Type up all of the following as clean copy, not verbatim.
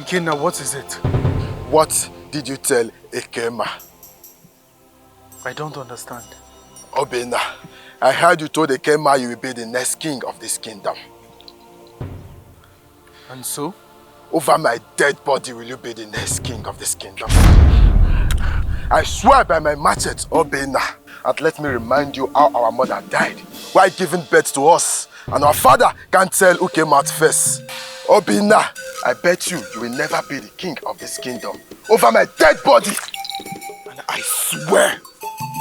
Ekenna, what is it? What did you tell Ekenna? I don't understand. Obina, I heard you told Ekenna you will be the next king of this kingdom. And so? Over my dead body will you be the next king of this kingdom. I swear by my machete, Obina, and let me remind you how our mother died while giving birth to us. And our father can't tell who came out first. Obina, I bet you will never be the king of this kingdom. Over my dead body. And I swear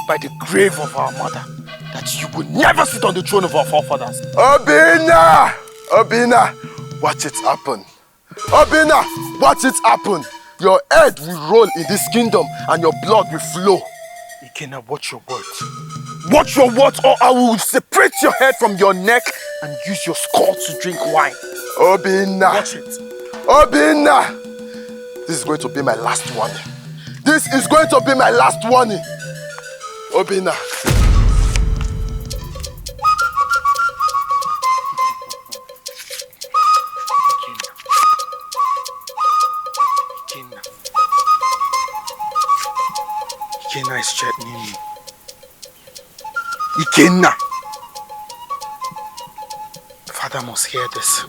by the grave of our mother that you will never sit on the throne of our forefathers. Obina! Obina, watch it happen. Obina, watch it happen. Your head will roll in this kingdom and your blood will flow. Ekenna, watch your words. Watch your words or I will separate your head from your neck and use your skull to drink wine. Obina. Watch it. Obina. This is going to be my last warning. This is going to be my last warning. Obina. Ekenna is threatening me. Ekenna! Father must hear this.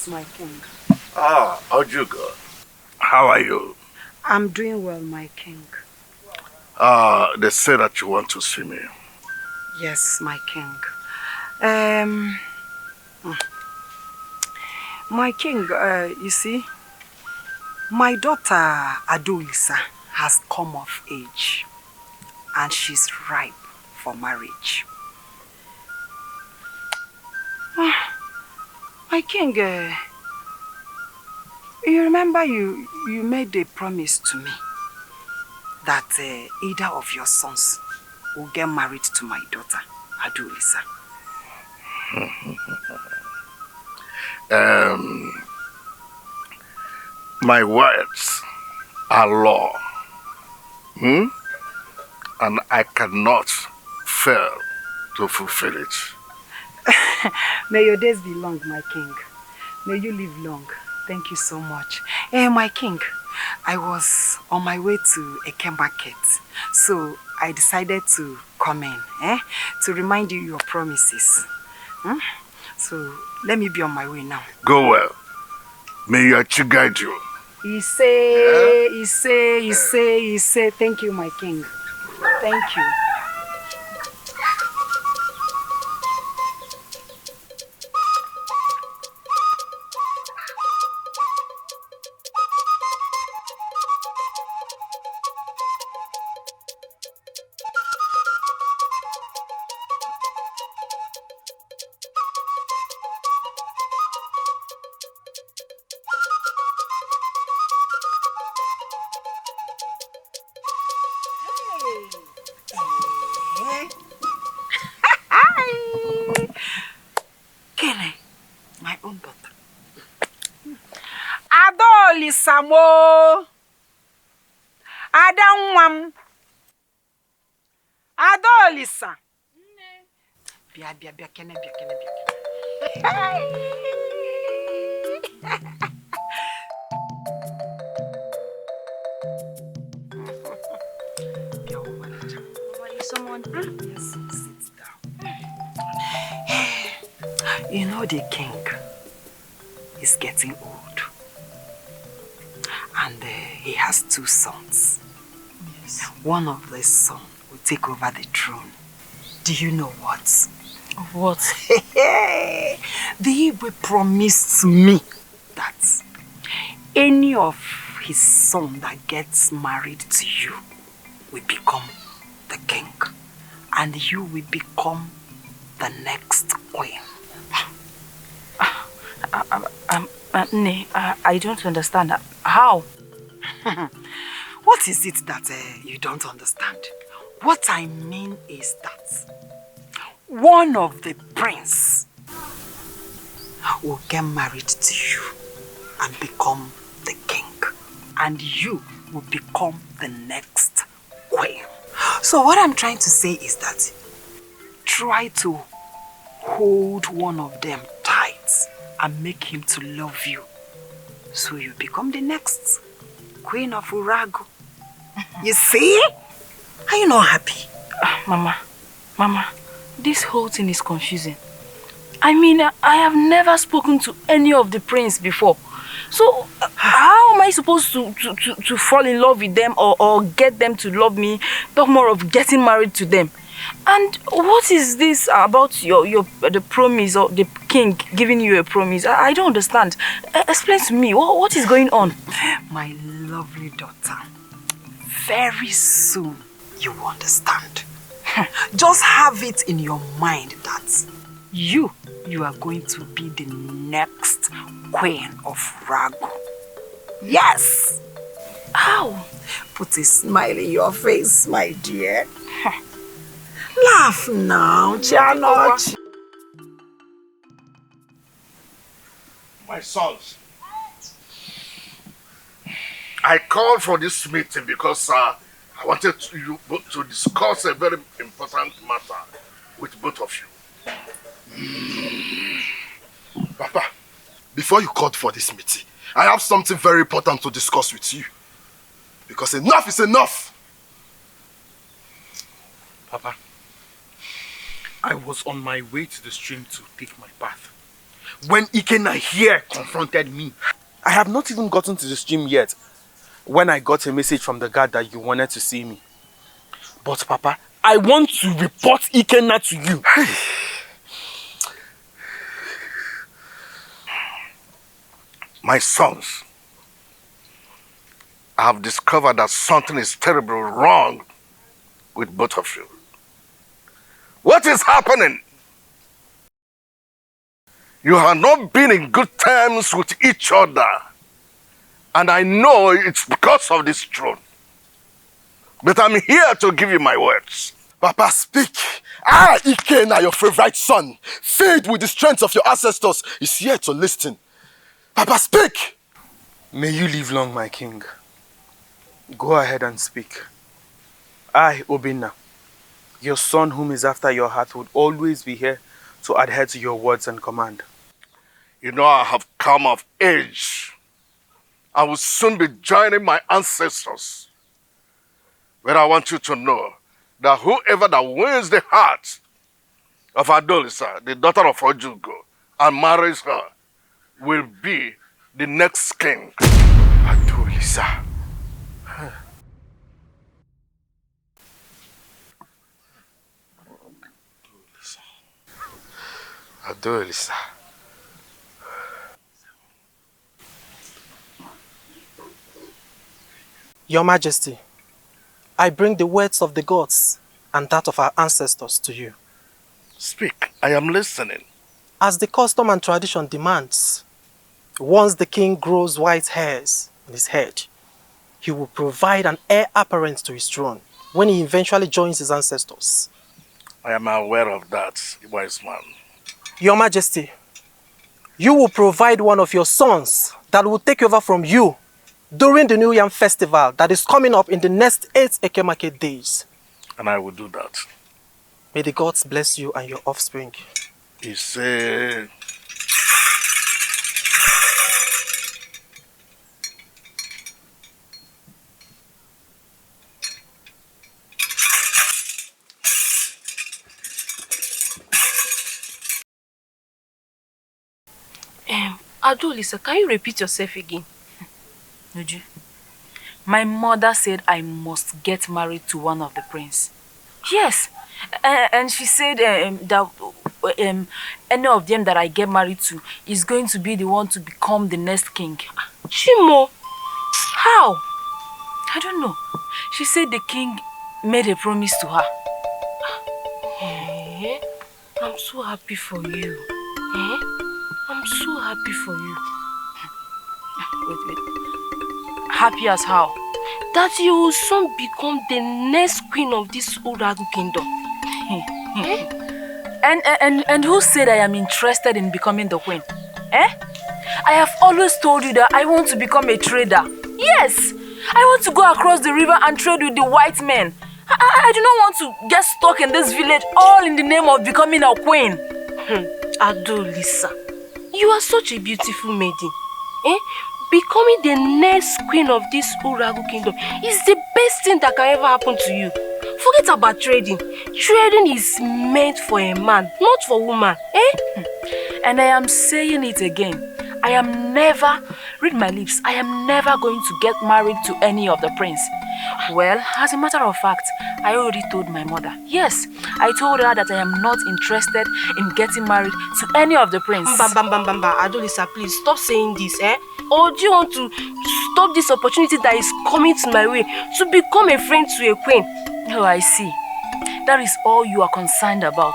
My king. Ah, Ojugo. How are you? I'm doing well, my king. They say that you want to see me. Yes, my king. My king, you see, my daughter Adulisa has come of age and she's ripe for marriage. My king, you remember you made a promise to me that either of your sons will get married to my daughter, Adulisa. My words are law. And I cannot fail to fulfill it. May your days be long, my king. May you live long. Thank you so much. My king, I was on my way to Eke market, so I decided to come in to remind you your promises. So let me be on my way now. Go well. May your chi guide you. He say. Thank you, my king. Thank you. Adaolisa mo. Adanwam. Adaolisa. Bia, kene. Someone, yes, sit down. You know the king is getting old. And he has 2 sons. yes. One of the sons will take over the throne. Do you know what? What? The Igwe promised me that any of his son that gets married to you will become the king. And you will become the next queen. I don't understand. How? What is it that you don't understand? What I mean is that one of the prince will get married to you and become the king. And you will become the next queen. So what I'm trying to say is that try to hold one of them tight and make him to love you. So you become the next queen of Urago. You see? Are you not happy? Mama, this whole thing is confusing. I mean, I have never spoken to any of the prince before. So, how am I supposed to fall in love with them or get them to love me? Talk more of getting married to them. And what is this about the promise or the king giving you a promise? I don't understand. Explain to me, what is going on? My lovely daughter, very soon you will understand. Just have it in your mind that you are going to be the next queen of Rago. Yes! How? Put a smile in your face, my dear. Laugh now, Charlotte. My sons, I called for this meeting because I wanted you both to discuss a very important matter with both of you. Papa, before you called for this meeting, I have something very important to discuss with you. Because enough is enough. Papa, I was on my way to the stream to take my bath when Ekenna here confronted me. I have not even gotten to the stream yet when I got a message from the guard that you wanted to see me. But Papa, I want to report Ekenna to you. My sons, I have discovered that something is terribly wrong with both of you. What is happening? You have not been in good terms with each other. And I know it's because of this throne. But I'm here to give you my words. Papa, speak. I, Ekenna, your favorite son, filled with the strength of your ancestors, is here to listen. Papa, speak. May you live long, my king. Go ahead and speak. I, Obina, your son whom is after your heart, would always be here to adhere to your words and command. You know I have come of age. I will soon be joining my ancestors. But I want you to know that whoever that wins the heart of Adulisa, the daughter of Nwachukwu, and marries her, will be the next king. Adulisa. Adulisa. Your Majesty, I bring the words of the gods and that of our ancestors to you. Speak, I am listening. As the custom and tradition demands, once the king grows white hairs on his head, he will provide an heir apparent to his throne when he eventually joins his ancestors. I am aware of that, wise man. Your Majesty, you will provide one of your sons that will take over from you during the New Yam Festival that is coming up in the next 8 Eke Market days. And I will do that. May the gods bless you and your offspring. He said... Adulisa, can you repeat yourself again? Nuju, my mother said I must get married to one of the prince. Yes, and she said that any of them that I get married to is going to be the one to become the next king. Chimo, how? I don't know. She said the king made a promise to her. I'm so happy for you. I'm so happy for you. Wait. Happy as how? That you will soon become the next queen of this Uragu kingdom. And who said I am interested in becoming the queen? I have always told you that I want to become a trader. Yes! I want to go across the river and trade with the white men. I do not want to get stuck in this village all in the name of becoming a queen. Adulisa, you are such a beautiful maiden. Becoming the next queen of this Uragu kingdom is the best thing that can ever happen to you. Forget about trading. Trading is meant for a man, not for a woman. And I am saying it again. I am never, read my lips, I am never going to get married to any of the prince. Well, as a matter of fact, I already told my mother. Yes, I told her that I am not interested in getting married to any of the prince. Adulisa, please stop saying this, Or do you want to stop this opportunity that is coming to my way to become a friend to a queen? Oh, I see. That is all you are concerned about.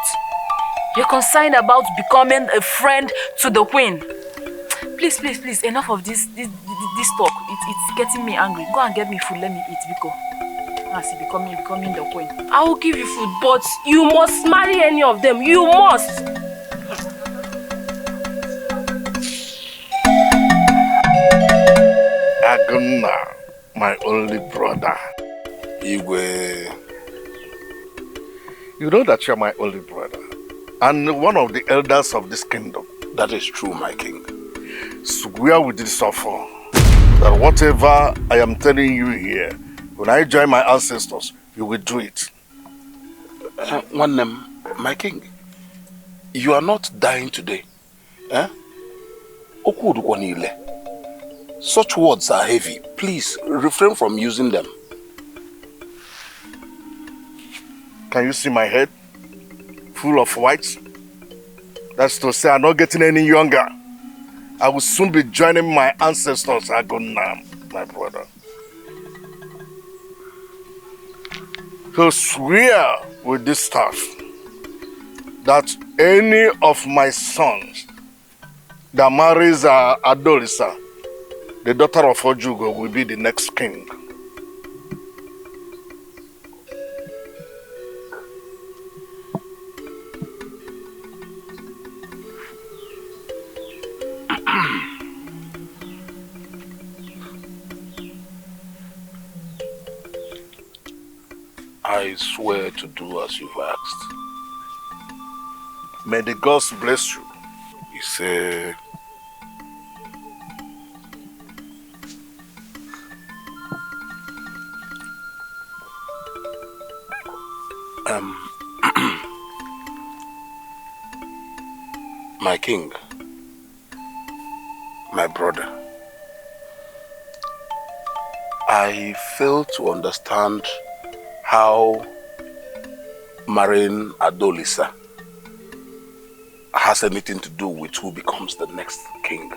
You're concerned about becoming a friend to the queen. Please, enough of this talk. It's getting me angry. Go and get me food, let me eat, because I see becoming the queen. I will give you food, but you must marry any of them. You must. Ekenna, my only brother. Igwe. You know that you're my only brother and one of the elders of this kingdom. That is true, my king. Swear with this offer that whatever I am telling you here, when I join my ancestors, you will do it. One name, my king. You are not dying today. Such words are heavy. Please refrain from using them. Can you see my head? Full of whites? That's to say I'm not getting any younger. I will soon be joining my ancestors, Ekenna, my brother. So swear with this staff that any of my sons that marries Adulisa, the daughter of Ojugo, will be the next king. I swear to do as you've asked. May the gods bless you. He said, my king, my brother, I fail to understand how marrying Adulisa has anything to do with who becomes the next king.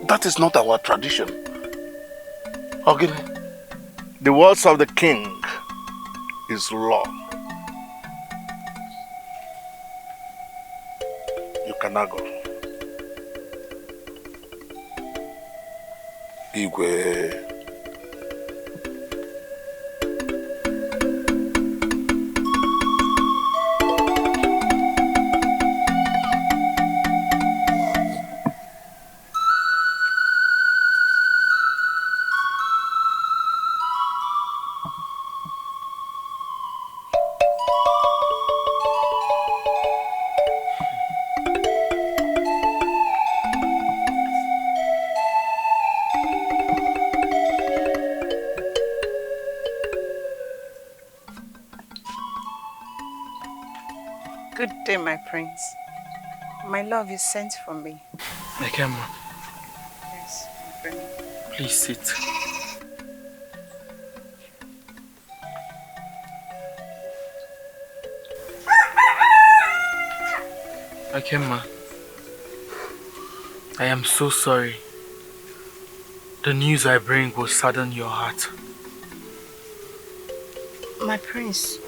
That is not our tradition. Okay. The words of the king is law. You cannot go. Igwe. my prince. My love is sent for me. Ekenna, Yes, my friend. please sit. Ekenna, I am so sorry. The news I bring will sadden your heart. My prince,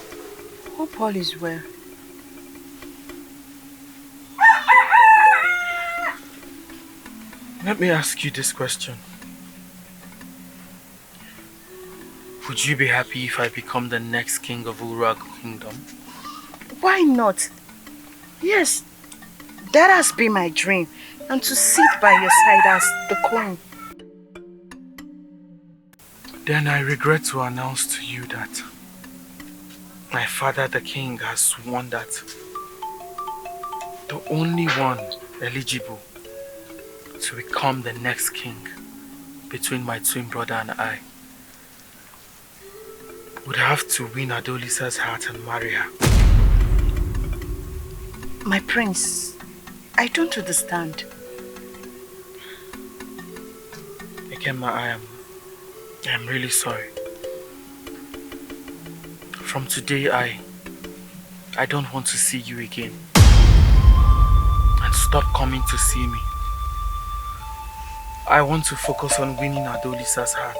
hope all is well. Let me ask you this question. Would you be happy if I become the next king of Uragu Kingdom? Why not? Yes, that has been my dream. And to sit by your side as the queen. Then I regret to announce to you that my father the king has sworn that the only one eligible to become the next king between my twin brother and I would have to win Adolisa's heart and marry her. My prince, I don't understand. Ekenna, I am really sorry. From today, I don't want to see you again. And stop coming to see me. I want to focus on winning Adolisa's heart.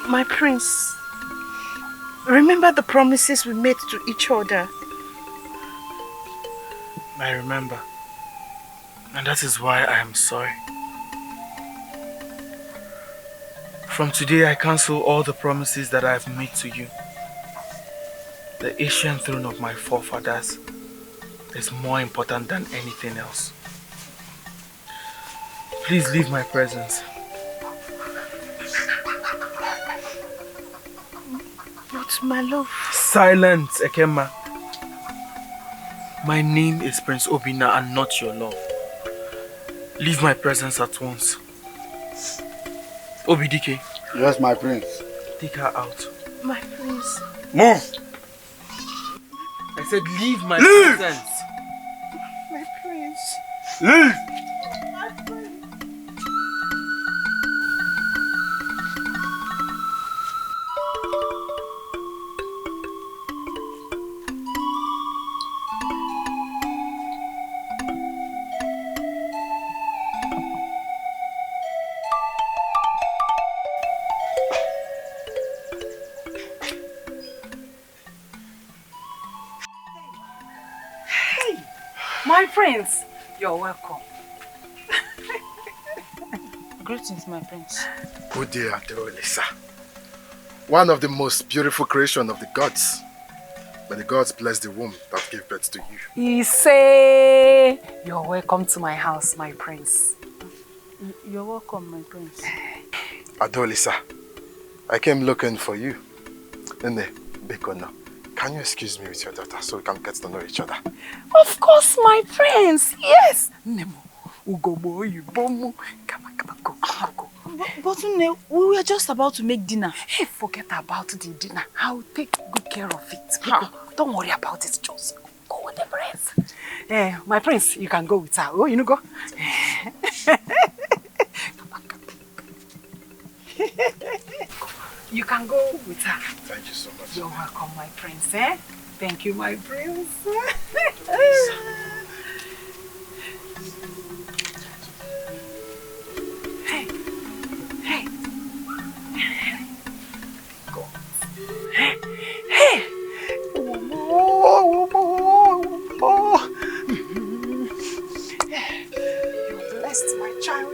My prince, remember the promises we made to each other. I remember. And that is why I am sorry. From today, I cancel all the promises that I have made to you. The ancient throne of my forefathers is more important than anything else. Please leave my presence. But my love... Silence, Ekenna. My name is Prince Obina and not your love. Leave my presence at once. Obidike. Yes, my prince. Take her out. My prince. Move! I said leave my presence. My prince. Leave! My prince. My prince, you're welcome. Greetings, my prince. Good day, Adaolisa. One of the most beautiful creation of the gods. May the gods bless the womb that gave birth to you. He say, you're welcome to my house, my prince. You're welcome, my prince. Adulisa, I came looking for you. Nene, Bekono, can you excuse me with your daughter so we can get to know each other? Of course, my prince. Yes. Nemo, Ugobo, Yubomo. Come on, go. But we were just about to make dinner. Hey, forget about the dinner. I'll take good care of it. Don't worry about it. Just go with the prince. My prince, you can go with her. Oh, you know, go. You can go with her. Thank you so much. You're welcome, my prince. Thank you, my prince. Hey. Go. Hey. You're blessed, my child.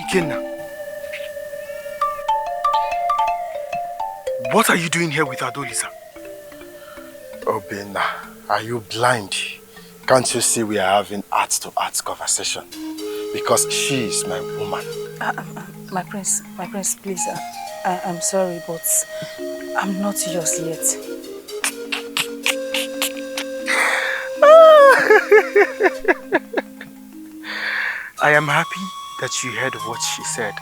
Ekenna, What are you doing here with Adulisa? Obina, are you blind? Can't you see we are having heart-to-heart conversation? Because she is my woman. My prince, please, I'm sorry, but I'm not yours yet. I am happy that you heard what she said.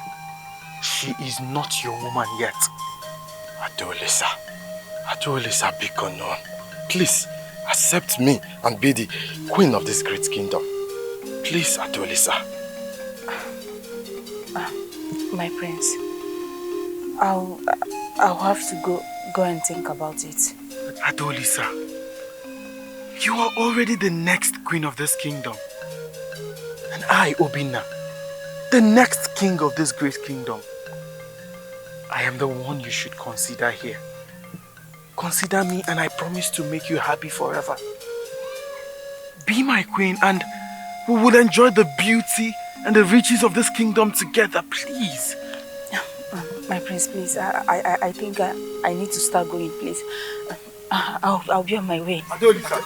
She is not your woman yet. Adulisa, Bikono. Please, accept me and be the queen of this great kingdom. Please, Adulisa. My prince, I'll have to go and think about it. Adulisa, you are already the next queen of this kingdom. And I, Obina, the next king of this great kingdom. I am the one you should consider here. Consider me and I promise to make you happy forever. Be my queen and we will enjoy the beauty and the riches of this kingdom together, please. My prince, please, I think I need to start going, please. I'll be on my way. Adulisa!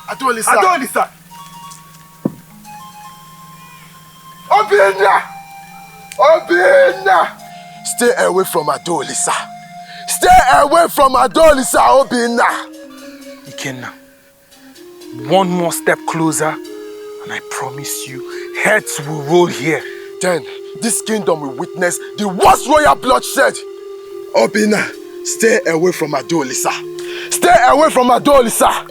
Obina! Stay away from Adulisa. Stay away from Adulisa, Obina! Ekenna, one more step closer and I promise you, heads will roll here. Then, this kingdom will witness the worst royal bloodshed. Obina, stay away from Adulisa. Stay away from Adulisa!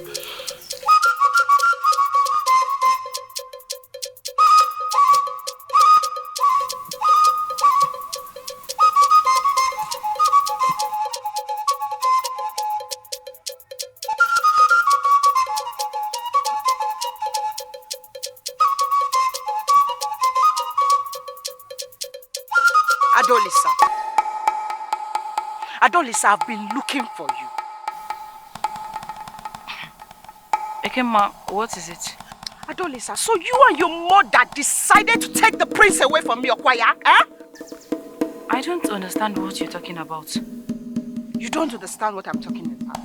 Adulisa, I've been looking for you. Ekenna, what is it? Adulisa, so you and your mother decided to take the prince away from me, Okwaya, eh? I don't understand what you're talking about. You don't understand what I'm talking about.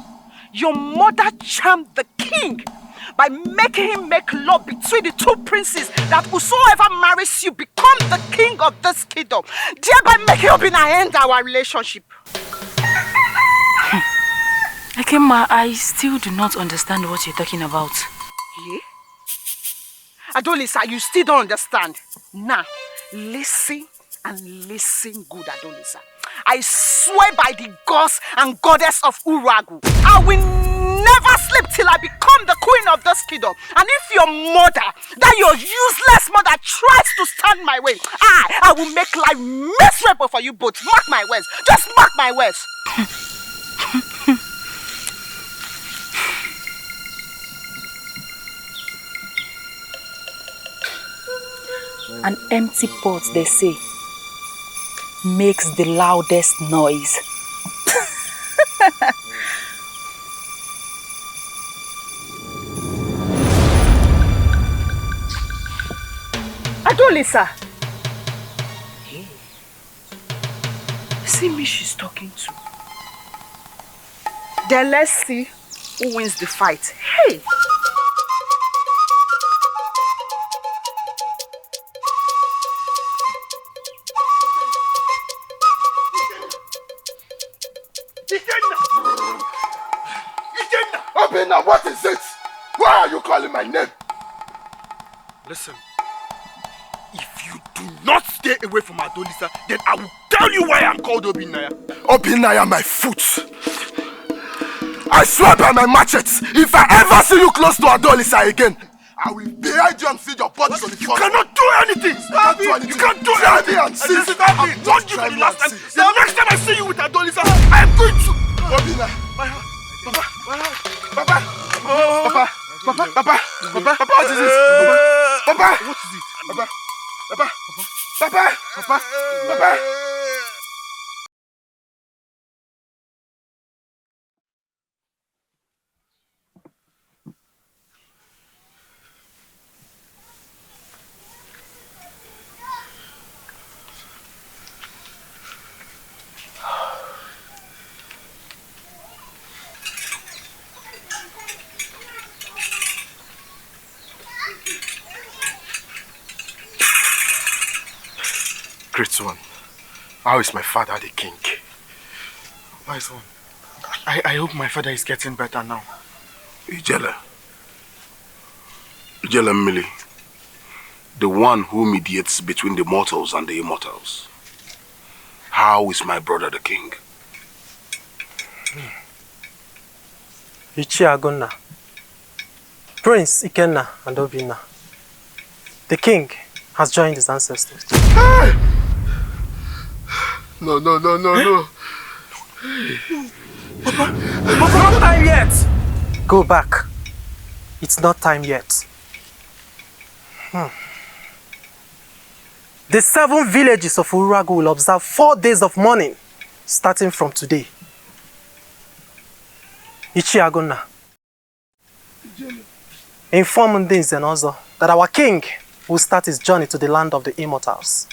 Your mother charmed the king by making him make law between the two princes that whosoever marries you become the king of this kingdom, thereby making Obina end our relationship. Ekenna, I still do not understand what you're talking about. Yeah? Adulisa, you still don't understand. Now, listen and listen good, Adulisa. I swear by the gods and goddess of Uragu, I will never sleep till I become the queen of this kingdom. And if your mother, that your useless mother, tries to stand my way, I will make life miserable for you both. Mark my words. Just mark my words. An empty pot, they say, makes the loudest noise. Adulisa. Hey. See me she's talking to. Then let's see who wins the fight. Hey! Obina, what is it? Why are you calling my name? Listen, if you do not stay away from Adulisa, then I will tell you why I'm called Obina. Obina, my foot. I swear by my machetes, if I ever see you close to Adulisa again, I will behead you and feed your body to the You cannot do anything! Stop it! You can't do anything! And see. I warned you the last time. The next time I see you with Adulisa, I am going to... Obina! Papa, what is this? Papa! What is it? Papa! Great one, how is my father the king? Wise one, I hope my father is getting better now. Ijele Mili, the one who mediates between the mortals and the immortals. How is my brother the king? Ichiagona, Prince Ekenna and Obina. The king has joined his ancestors. Hey! No. Papa, not time yet. Go back. It's not time yet. The 7 villages of Uragu will observe 4 days of mourning, starting from today. Ichiagona, inform Ndins and also that our king will start his journey to the land of the immortals.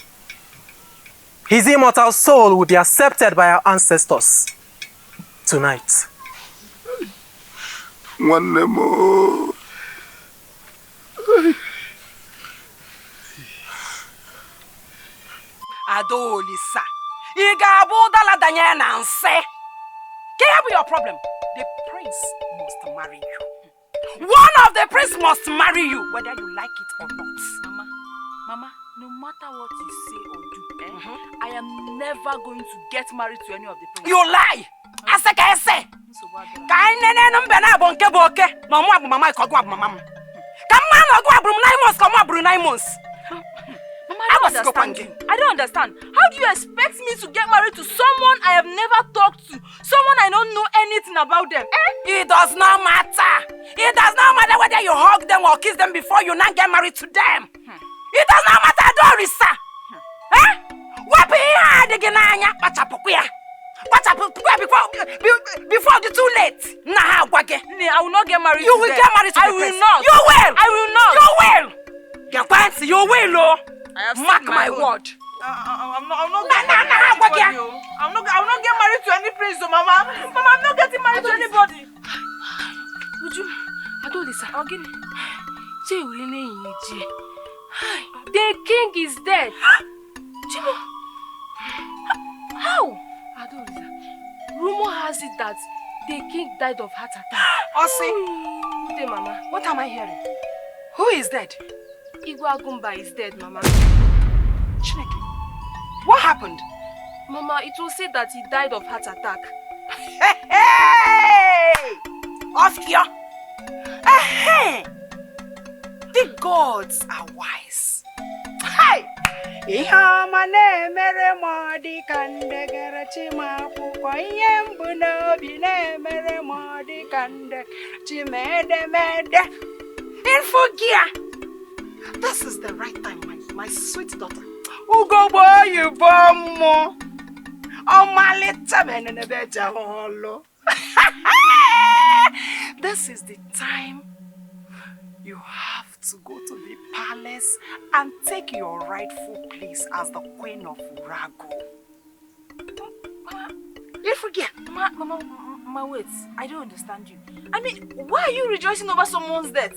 His immortal soul will be accepted by our ancestors tonight. One more. Adulisa, you got Bodala Danyana and say, can I be your problem? The prince must marry you. One of the prince must marry you, whether you like it or not. Mama, no matter what you say or do, I am never going to get married to any of the princes. You lie! I say. Kainene numbena bonke boke. No mo abu mama ikogu abu mama. Kama no go abu 9 months, come abu 9 months. Mama, I don't understand you. I don't understand. How do you expect me to get married to someone I have never talked to? Someone I don't know anything about them? It does not matter. It does not matter whether you hug them or kiss them before you not get married to them. It does not matter, Adulisa. What be hard again? Before it's too late. Nah, I will not get married. You will get married to the prince. Not. You will. I will not. You will. Get fancy. You will, oh. Mark my word. I'm not getting married to any prince, so Mama. Mama, I'm not getting married to anybody. Would you? Adulisa, again. The king is dead. How? Adulisa, rumor has it that the king died of heart attack. Osi, Hey, Mama. what am I hearing? Who is dead? Igwe Agumba is dead, Mama. Chineke, what happened? Mama, it was said that he died of heart attack. Hey! Oskia! Hey! The gods are wise. Hey! Ihama ne mere modi kande garachima puko yembu no bi ne mere modi kande chimede mede. Infugia! This is the right time, my sweet daughter. Ugo boy, you bomb. Oh, my little man in a better holo. This is the time you have to go to the palace and take your rightful place as the queen of Urago. Mama, You forget. Mama, wait. I don't understand you. I mean, why are you rejoicing over someone's death?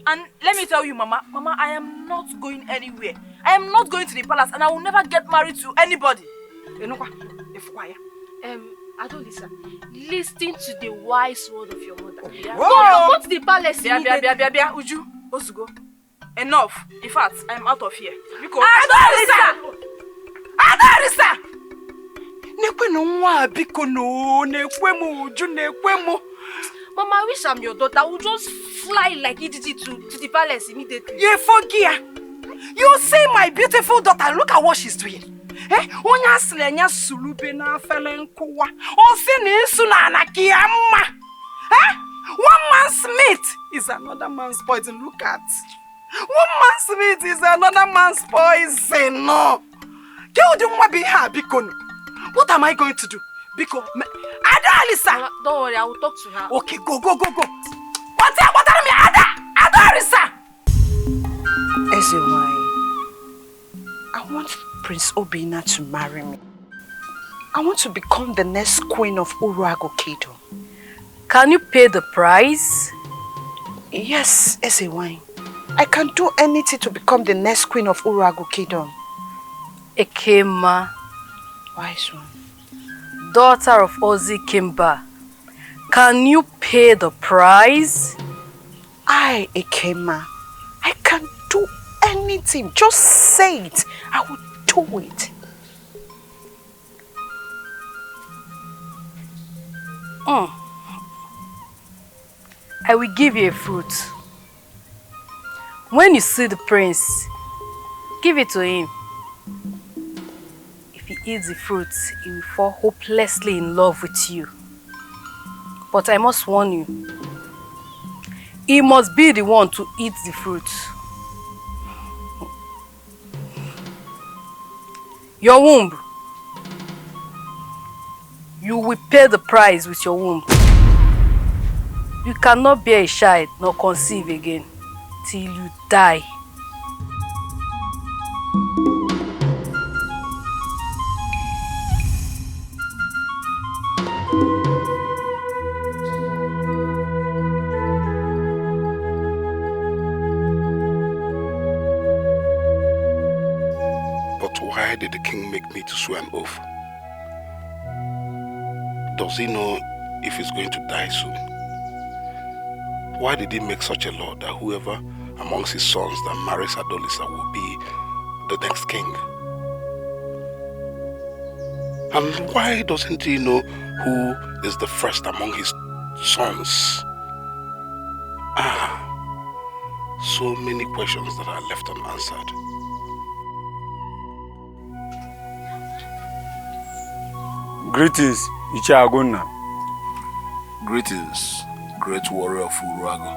And let me tell you, Mama, I am not going anywhere. I am not going to the palace and I will never get married to anybody. Adulisa, listen to the wise word of your mother. Go to the palace. Uju, Osugo. Enough. In fact, I am out of here. Because Adulisa! Mama, I wish I'm your daughter. I will just fly like Iditi to the palace immediately. You forget. You see my beautiful daughter. Look at what she's doing. Onya slenya sulube na felenkuwa. Osini suna na kiyama. 1 man's meat is another man's poison. Look at. 1 man's meat is another man's poison. No. What am I going to do? Because Adaolisa. Don't worry, I will talk to her. Okay, go. What are me, Adaolisa? I want Prince Obina to marry me. I want to become the next queen of Urago Kingdom. Can you pay the price? Yes, Ezewine. I can do anything to become the next queen of Urago Kingdom. Ekenna, Wise one. daughter of Ozzy Kimba, can you pay the price? I, Ekenna, I can do anything. Just say it. I will do it. I will give you a fruit. When you see the prince, give it to him. If he eats the fruit, he will fall hopelessly in love with you. But I must warn you, he must be the one to eat the fruit. Your womb. You will pay the price with your womb. You cannot bear a child nor conceive again till you die. But why did the king make me to swear an oath? Does he know if he's going to die soon? Why did he make such a law that whoever amongst his sons that marries Adulisa will be the next king? And why doesn't he know who is the first among his sons? So many questions that are left unanswered. Greetings, Ichagunna. Greetings, great warrior of Urago.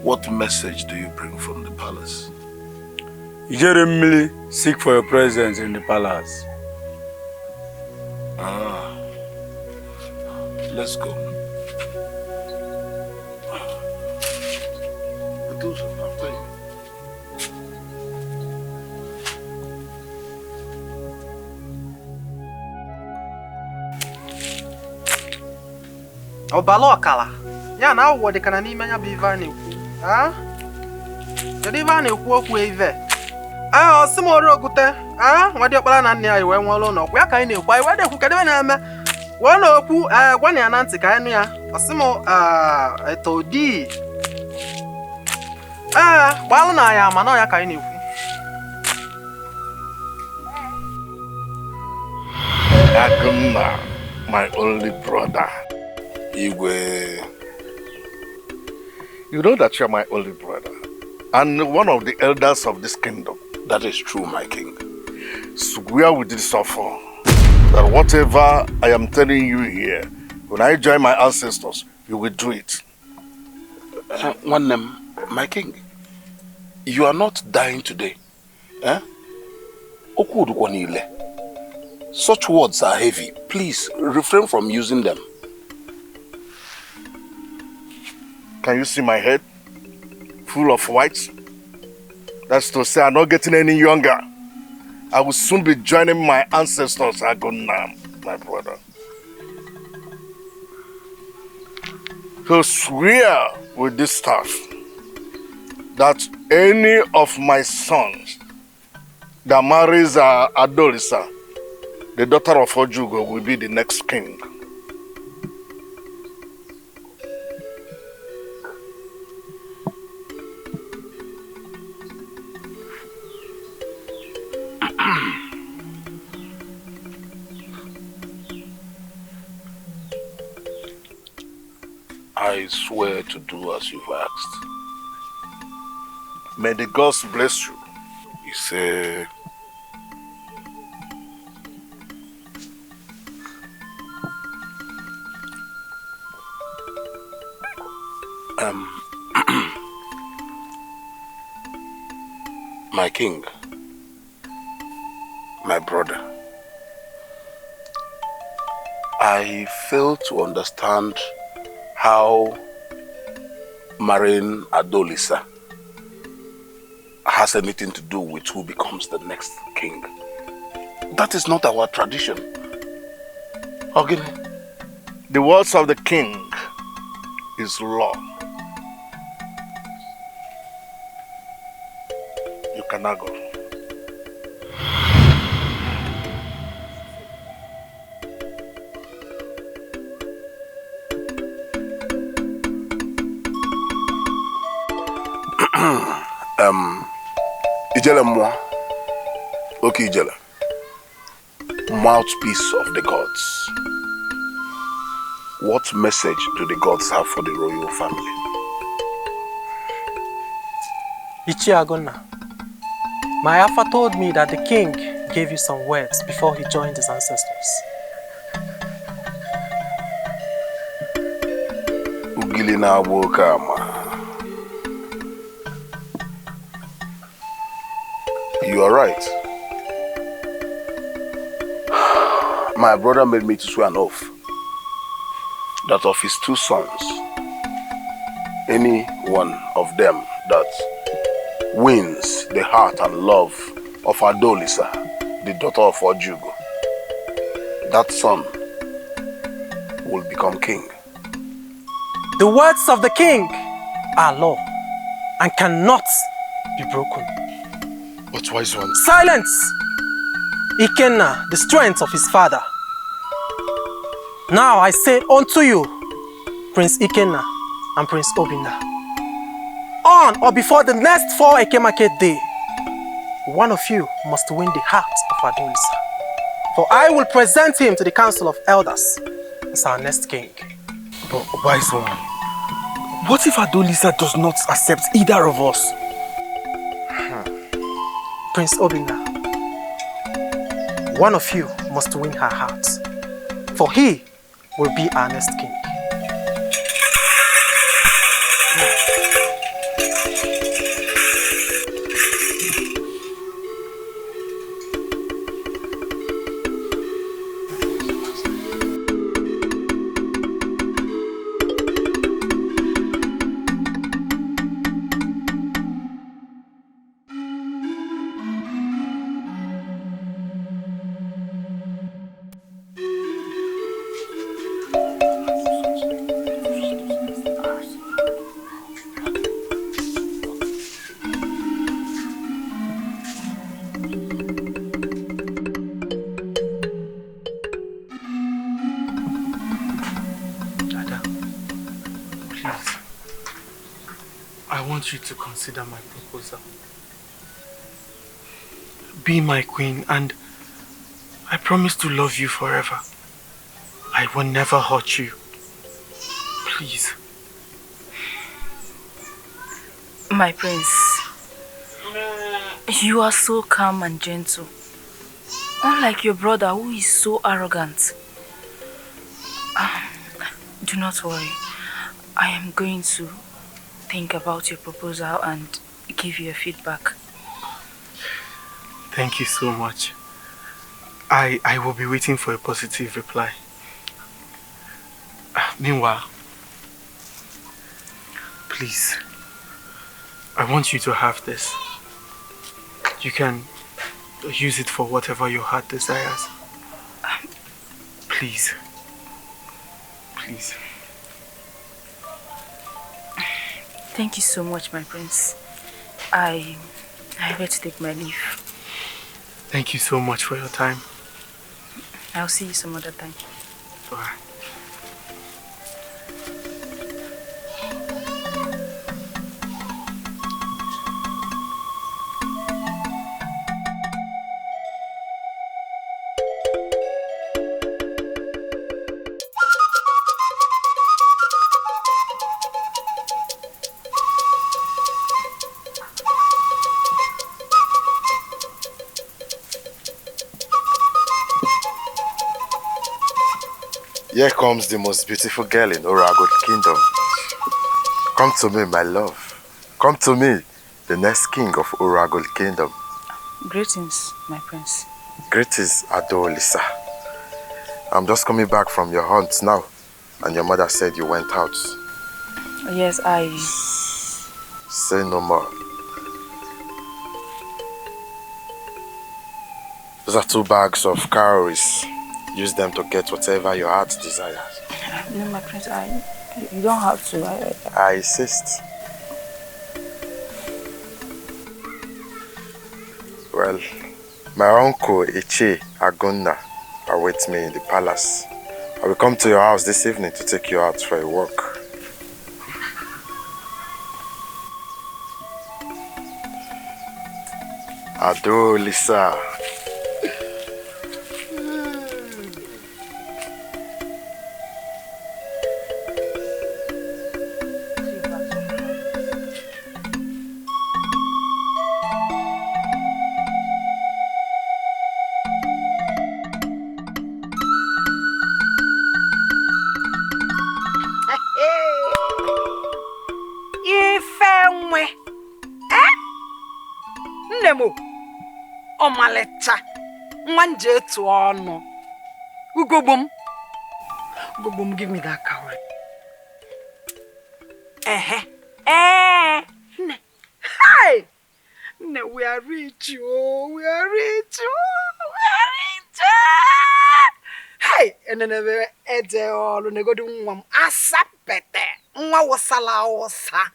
What message do you bring from the palace? Jeremili seek for your presence in the palace. Let's go. Adulisa, after you. Obalokala. Ya na wo de kana n'ime nya bụ ive a na-ekwu. Ah? Kedu ive a na-ekwu okwu ive? Osimoro ogute. Nwa diokpara na nne ya wee nwụrụ n'ọkwa ya ka anyị na-ekwu. Anyị wee dekwu kedu ebe na-eme? Wee na-okwu gwa na ya na ntị ka anyị nụ ya. Osimo etodi. Gbalụ na ya ma na ya ka anyị na-ekwu. Adinma, my only brother. Igwe. You know that you're my only brother and one of the elders of this kingdom. That is true, my king. Swear with this offer that whatever I am telling you here, when I join my ancestors, you will do it. One name, my king. You are not dying today. Such words are heavy. Please refrain from using them. Can you see my head? Full of whites? That's to say I'm not getting any younger. I will soon be joining my ancestors, Adinma, my brother. So swear with this staff that any of my sons that marries Adulisa, the daughter of Ofoegbu, will be the next king. I swear to do as you've asked. May the gods bless you. You say... My king, my brother, I fail to understand how marrying Adulisa has anything to do with who becomes the next king. That is not our tradition. Okay. The words of the king is law. You cannot go. Ijele Mwa. Okay, Ijele. Mouthpiece of the gods. What message do the gods have for the royal family? Ichi Agonna, my Alpha told me that the king gave you some words before he joined his ancestors. Ugilina Wokama. You are right. My brother made me to swear an oath that of his 2 sons, any one of them that wins the heart and love of Adulisa, the daughter of Nwachukwu, that son will become king. The words of the king are law and cannot be broken. But wise one. Silence! Ekenna, the strength of his father. Now I say unto you, Prince Ekenna and Prince Obina, on or before the next 4 Eke market day, one of you must win the heart of Adulisa. For I will present him to the council of elders as our next king. But wise one, what if Adulisa does not accept either of us? Prince Obina, one of you must win her heart, for he will be our next king. You to consider my proposal. Be my queen, and I promise to love you forever. I will never hurt you. Please. My prince, you are so calm and gentle. Unlike your brother who is so arrogant. Do not worry. I am going to think about your proposal and give you a feedback. Thank you so much. I will be waiting for a positive reply. Meanwhile, please, I want you to have this. You can use it for whatever your heart desires. Please. Please. Thank you so much, my prince. I better take my leave. Thank you so much for your time. I'll see you some other time. Bye. Here comes the most beautiful girl in Orago Kingdom. Come to me, my love. Come to me, the next king of Orago Kingdom. Greetings, my prince. Greetings, Adolisa. I'm just coming back from your hunt now, and your mother said you went out. Yes, I... Say no more. Those are 2 bags of calories. Use them to get whatever your heart desires. No, my prince, you don't have to. I insist. Well, my uncle Ichi Agonna awaits me in the palace. I will come to your house this evening to take you out for a walk. Adulisa. Omalecha Mwanje to ono Ugobum give me that cow. Hey! Ne, we are rich, oh, we are rich, oh, we are rich. Hey! And then ede all ne go do asapete. Nwa wasala wasa.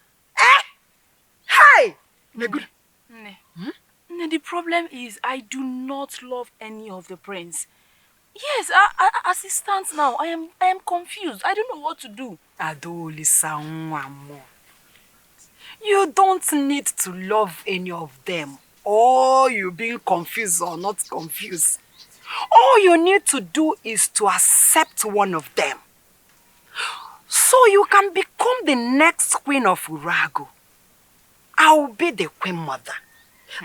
Hey! Ne good. Ne. The problem is I do not love any of the prince. Yes, as it stands now, I am confused. I don't know what to do. Adulisa, you don't need to love any of them. Or you being confused or not confused. All you need to do is to accept one of them. So you can become the next queen of Urago. I will be the queen mother.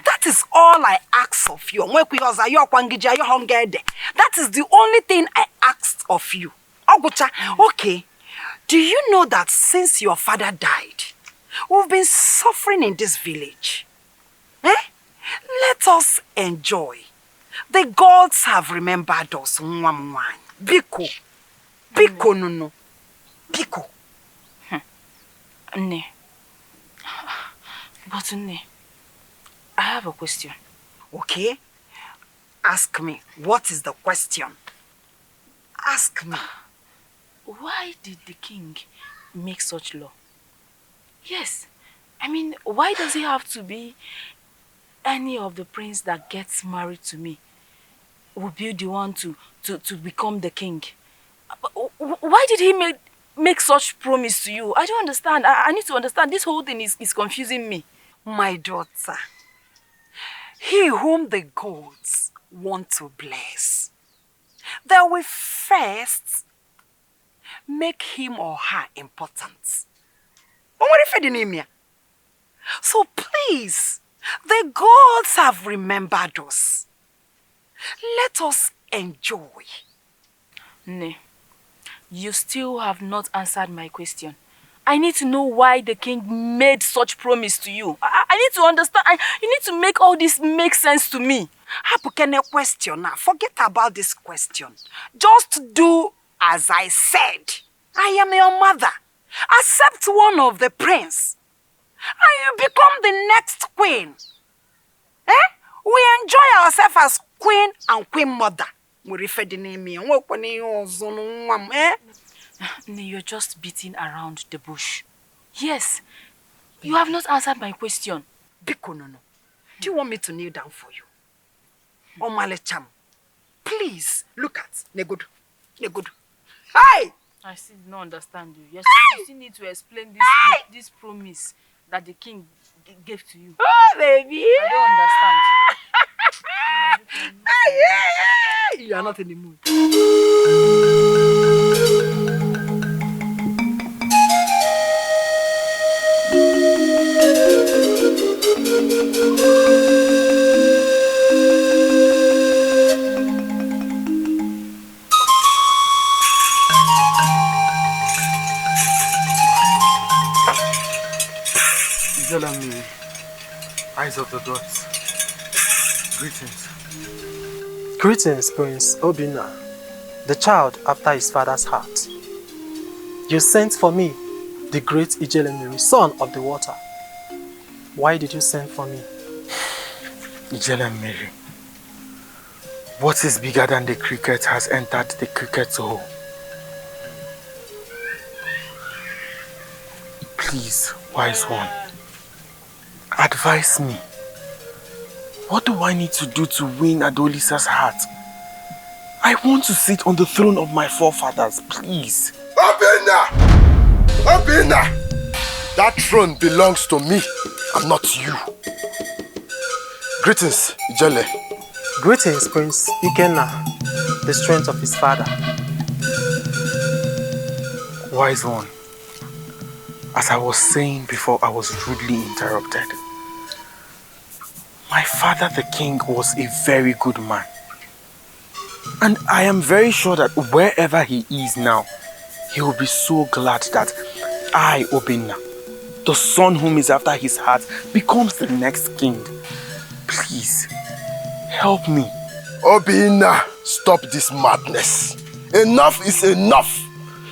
That is all I ask of you. That is the only thing I asked of you. Okay, do you know that since your father died, we've been suffering in this village? Let us enjoy. The gods have remembered us. Biko. Biko no. Biko. Ne. But Ne, I have a question. Okay. Ask me. What is the question? Ask me. Why did the king make such law? Yes. I mean, why does it have to be any of the prince that gets married to me will be the one to become the king? Why did he make such promise to you? I don't understand. I need to understand. This whole thing is confusing me. My daughter, he whom the gods want to bless, they will first make him or her important. So please, the gods have remembered us. Let us enjoy. Ne, you still have not answered my question. I need to know why the king made such promise to you. I need to understand. You need to make all this make sense to me. Question now. Forget about this question. Just do as I said. I am your mother. Accept one of the prince. And you become the next queen. We enjoy ourselves as queen and queen mother. You're just beating around the bush. Yes, you have not answered my question. Biko no. Do you want me to kneel down for you? Omalecham, please look at Negudu. Hey! I still don't understand you. Yes, hey! You still need to explain this promise that the king gave to you. Oh, baby! I don't understand. You are not in the mood. Me, eyes of the gods. Greetings. Greetings, Prince Obina, the child after his father's heart. You sent for me, the great Ijelemiri, son of the water. Why did you send for me? Ijelemiri, what is bigger than the cricket has entered the cricket hole. Please, wise one, advise me. What do I need to do to win Adolisa's heart? I want to sit on the throne of my forefathers, please. Obina! That throne belongs to me and not you. Greetings, Ijele. Greetings, Prince Ekenna, the strength of his father. Wise one, as I was saying before I was rudely interrupted, my father the king was a very good man. And I am very sure that wherever he is now, he will be so glad that I, Obina, the son whom is after his heart, becomes the next king. Please, help me. Obina, stop this madness. Enough is enough.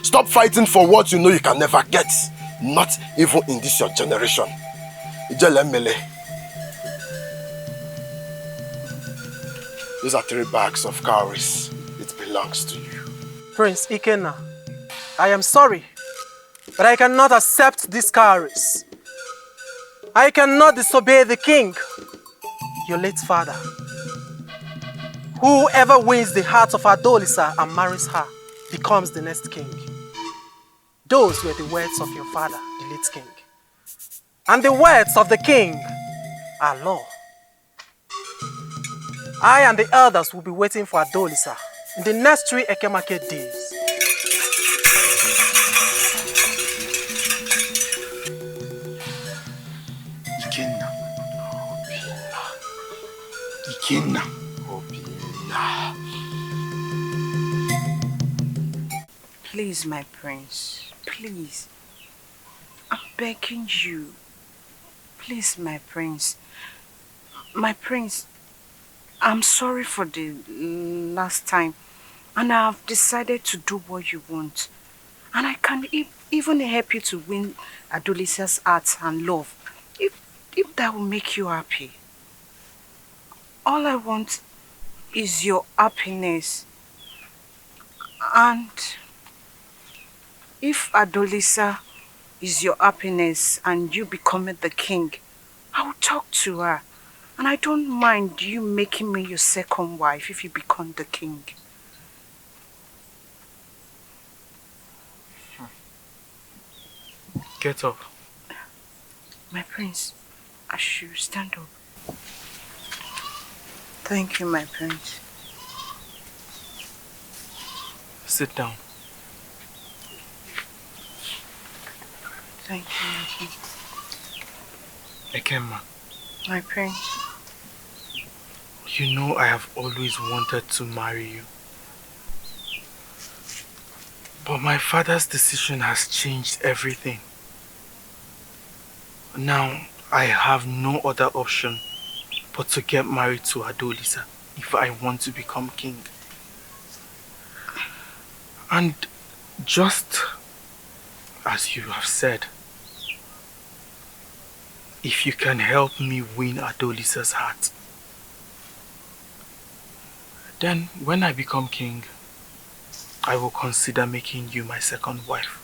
Stop fighting for what you know you can never get. Not even in this your generation. Ijele Mele. These are 3 bags of cowries. It belongs to you. Prince Ekenna, I am sorry, but I cannot accept these cowries. I cannot disobey the king, your late father. Whoever wins the heart of Adulisa and marries her becomes the next king. Those were the words of your father, the late king. And the words of the king are law. I and the elders will be waiting for Adulisa in the next 3 Eke market days. Ekenna. Ekenna. Obina. Please, my prince. Please. I'm begging you. Please, my prince. My prince, I'm sorry for the last time. And I have decided to do what you want. And I can even help you to win Adulisa's heart and love. If that will make you happy. All I want is your happiness. And if Adulisa is your happiness and you becoming the king, I will talk to her. And I don't mind you making me your second wife if you become the king. Get up. My prince, I should stand up. Thank you, my prince. Sit down. Thank you, my king. Ekenna, My prince. you know I have always wanted to marry you. But my father's decision has changed everything. Now I have no other option but to get married to Adulisa if I want to become king. And just as you have said, if you can help me win Adulisa's heart, then when I become king, I will consider making you my second wife.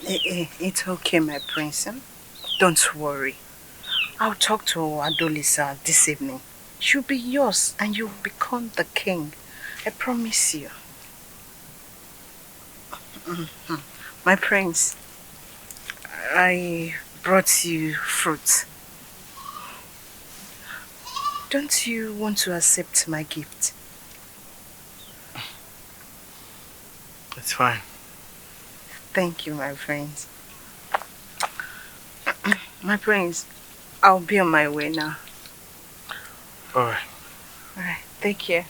It's okay, my prince. Don't worry. I'll talk to Adulisa this evening. She'll be yours and you'll become the king. I promise you. My prince, I brought you fruit. Don't you want to accept my gift? It's fine. Thank you, my prince. My prince, I'll be on my way now. Alright. Alright, take care.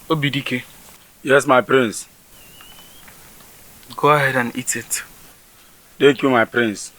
Obidike, Yes, my prince. go ahead and eat it. Thank you, my prince.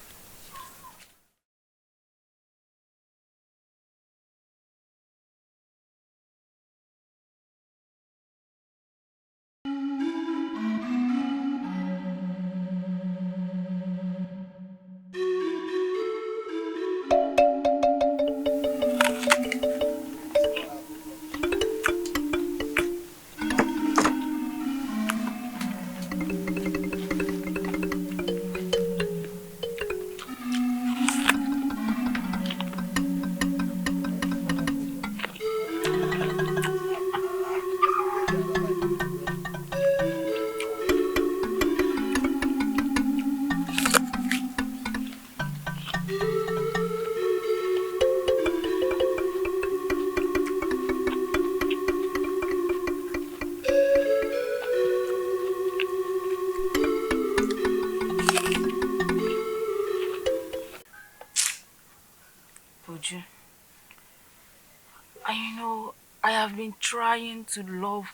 I have been trying to love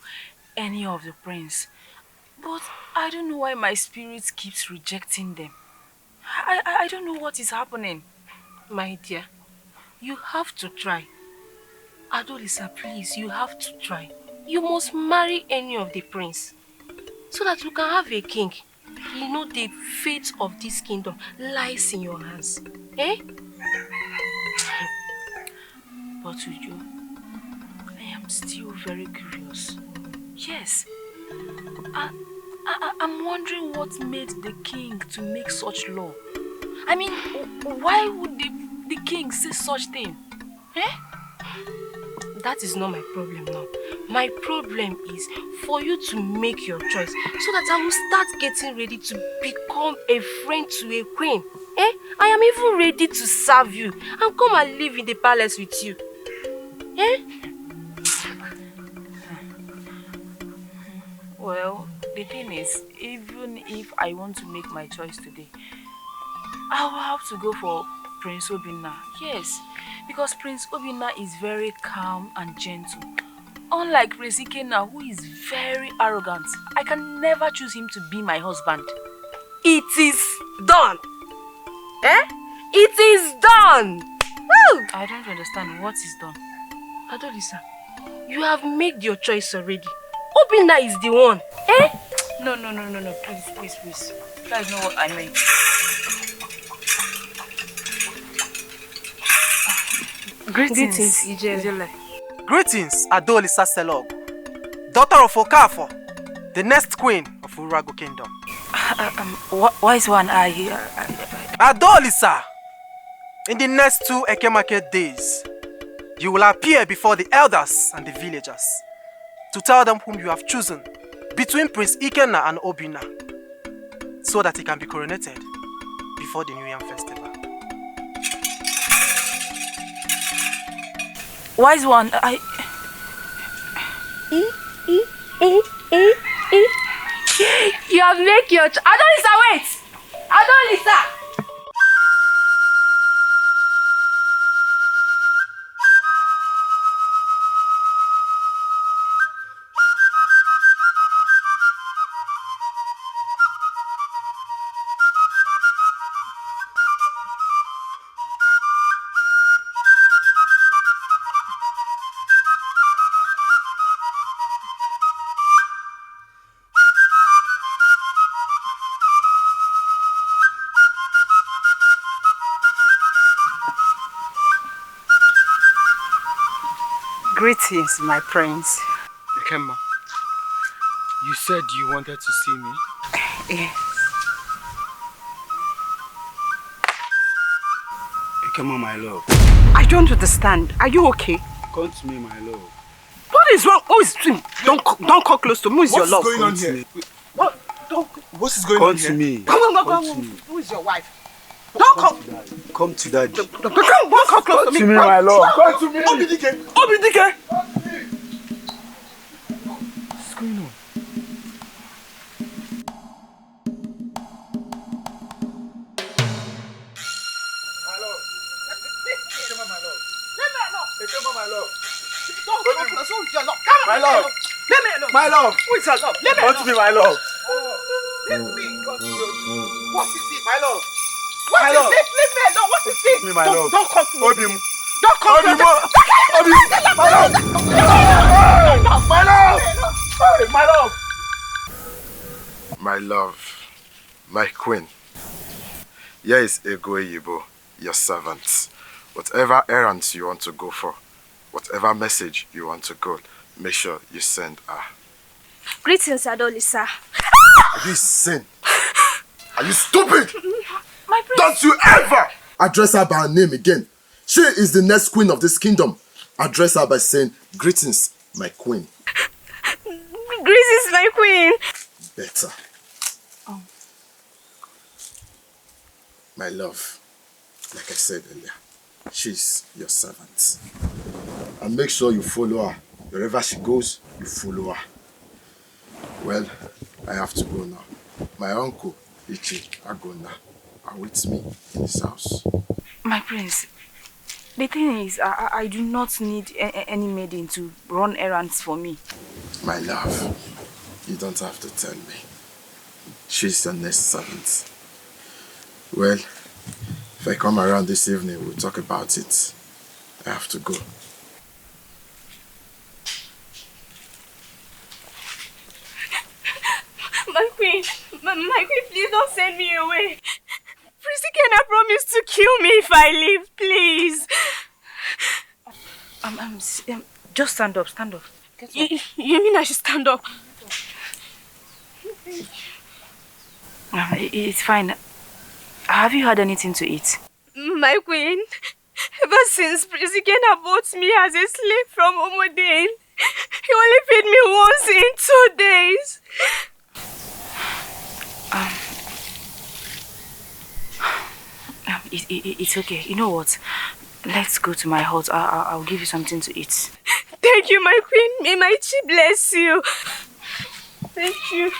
any of the prince, but I don't know why my spirit keeps rejecting them. I don't know what is happening. My dear, you have to try. Adulisa, please, you have to try. You must marry any of the prince so that you can have a king. You know the fate of this kingdom lies in your hands. Eh? But Uju, I am still very curious. Yes. I'm wondering what made the king to make such law. I mean, why would the king say such thing? Eh? That is not my problem now. My problem is for you to make your choice so that I will start getting ready to become a friend to a queen. Eh? I am even ready to serve you and come and live in the palace with you. Eh? Well, the thing is, even if I want to make my choice today, I will have to go for Prince Obina. Yes, because Prince Obina is very calm and gentle. Unlike Prince Ekenna, who is very arrogant. I can never choose him to be my husband. It is done. Eh? It is done. Woo! I don't understand what is done. Adulisa, you have made your choice already. Obina is the one. Eh? No. Please. That is not what I meant. Greetings, Ijele. Greetings, Adolisa Selog, daughter of Okafo, the next queen of Urago Kingdom. Wise one, Adolisa, in the next 2 Eke market days, you will appear before the elders and the villagers to tell them whom you have chosen between Prince Ekenna and Obina, so that he can be coronated before the New Yam Festival. Wise one, You have made your choice. Adulisa, wait! Adulisa! Greetings, my prince. Ekenna, you said you wanted to see me? Yes. Ekenna, my love. I don't understand. Are you okay? Come to me, my love. What is wrong? Who is him? Don't come close to me. Who is your love? What's going on here? What? What is going on here? Come to me. Come. Who is your wife? Don't come. Come to daddy. Don't come close to me. To me, my love. Come to me. Obidike. What's going on? My love. Who is your love? Let me Come to me, my love. Let me come to you. What is it? My love. What My is love. it? Leave me alone. What is it? Me, my love. Don't come to me. Obim. Don't come to me. Obim. My love. My love. My love. My love, my queen. Here is Ego Yibo, your servant. Whatever errands you want to go for, whatever message you want to go, make sure you send her. Greetings, Adulisa. Are you insane? Are you stupid? my prince. Don't you ever address her by her name again. She is the next queen of this kingdom. Address her by saying, greetings, my queen. Greetings, my queen. Better. My love, like I said earlier, she's your servant. And make sure you follow her. Wherever she goes, you follow her. Well, I have to go now. My uncle, Ichi Agona, awaits me in his house. My prince, The thing is, I do not need any maiden to run errands for me. My love, you don't have to tell me. She's your next servant. Well, if I come around this evening, we'll talk about it. I have to go. My queen, please don't send me away. Prince Ekenna promised to kill me if I leave, please. Just stand up, stand up. You mean I should stand up? It's fine. Have you had anything to eat? My queen, ever since Prince Ekenna bought me as a slave from Omodin, he only paid me once in 2 days. It's okay. You know what? Let's go to my hut. I'll give you something to eat. Thank you, my queen. May my chi bless you. Thank you.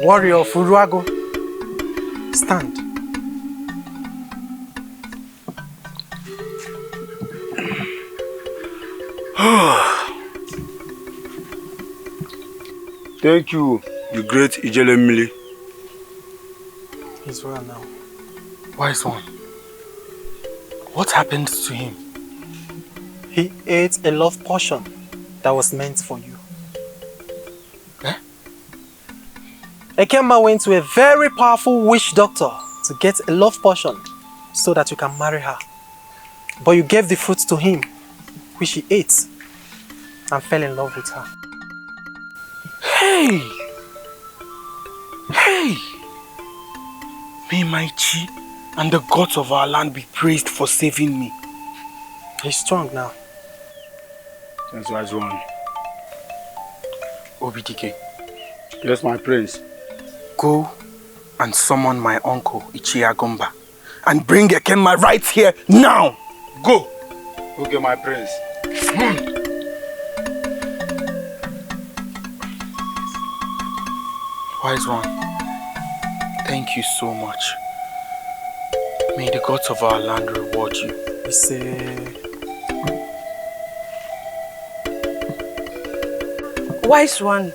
Warrior of Uruago, stand. Thank you, the great Ijelemili. He's well now. Wise one, what happened to him? He ate a love potion that was meant for you. Ekenna went to a very powerful witch doctor to get a love potion so that you can marry her. But you gave the fruit to him, which he ate, and fell in love with her. Hey! Hey! May my chi and the gods of our land be praised for saving me. He's strong now. That's wise one. Obidike. Yes, my prince. Go and summon my uncle Ichiagumba and bring Ekenna right here now. Go. Okay, my prince. Wise one, thank you so much. May the gods of our land reward you. Wise one,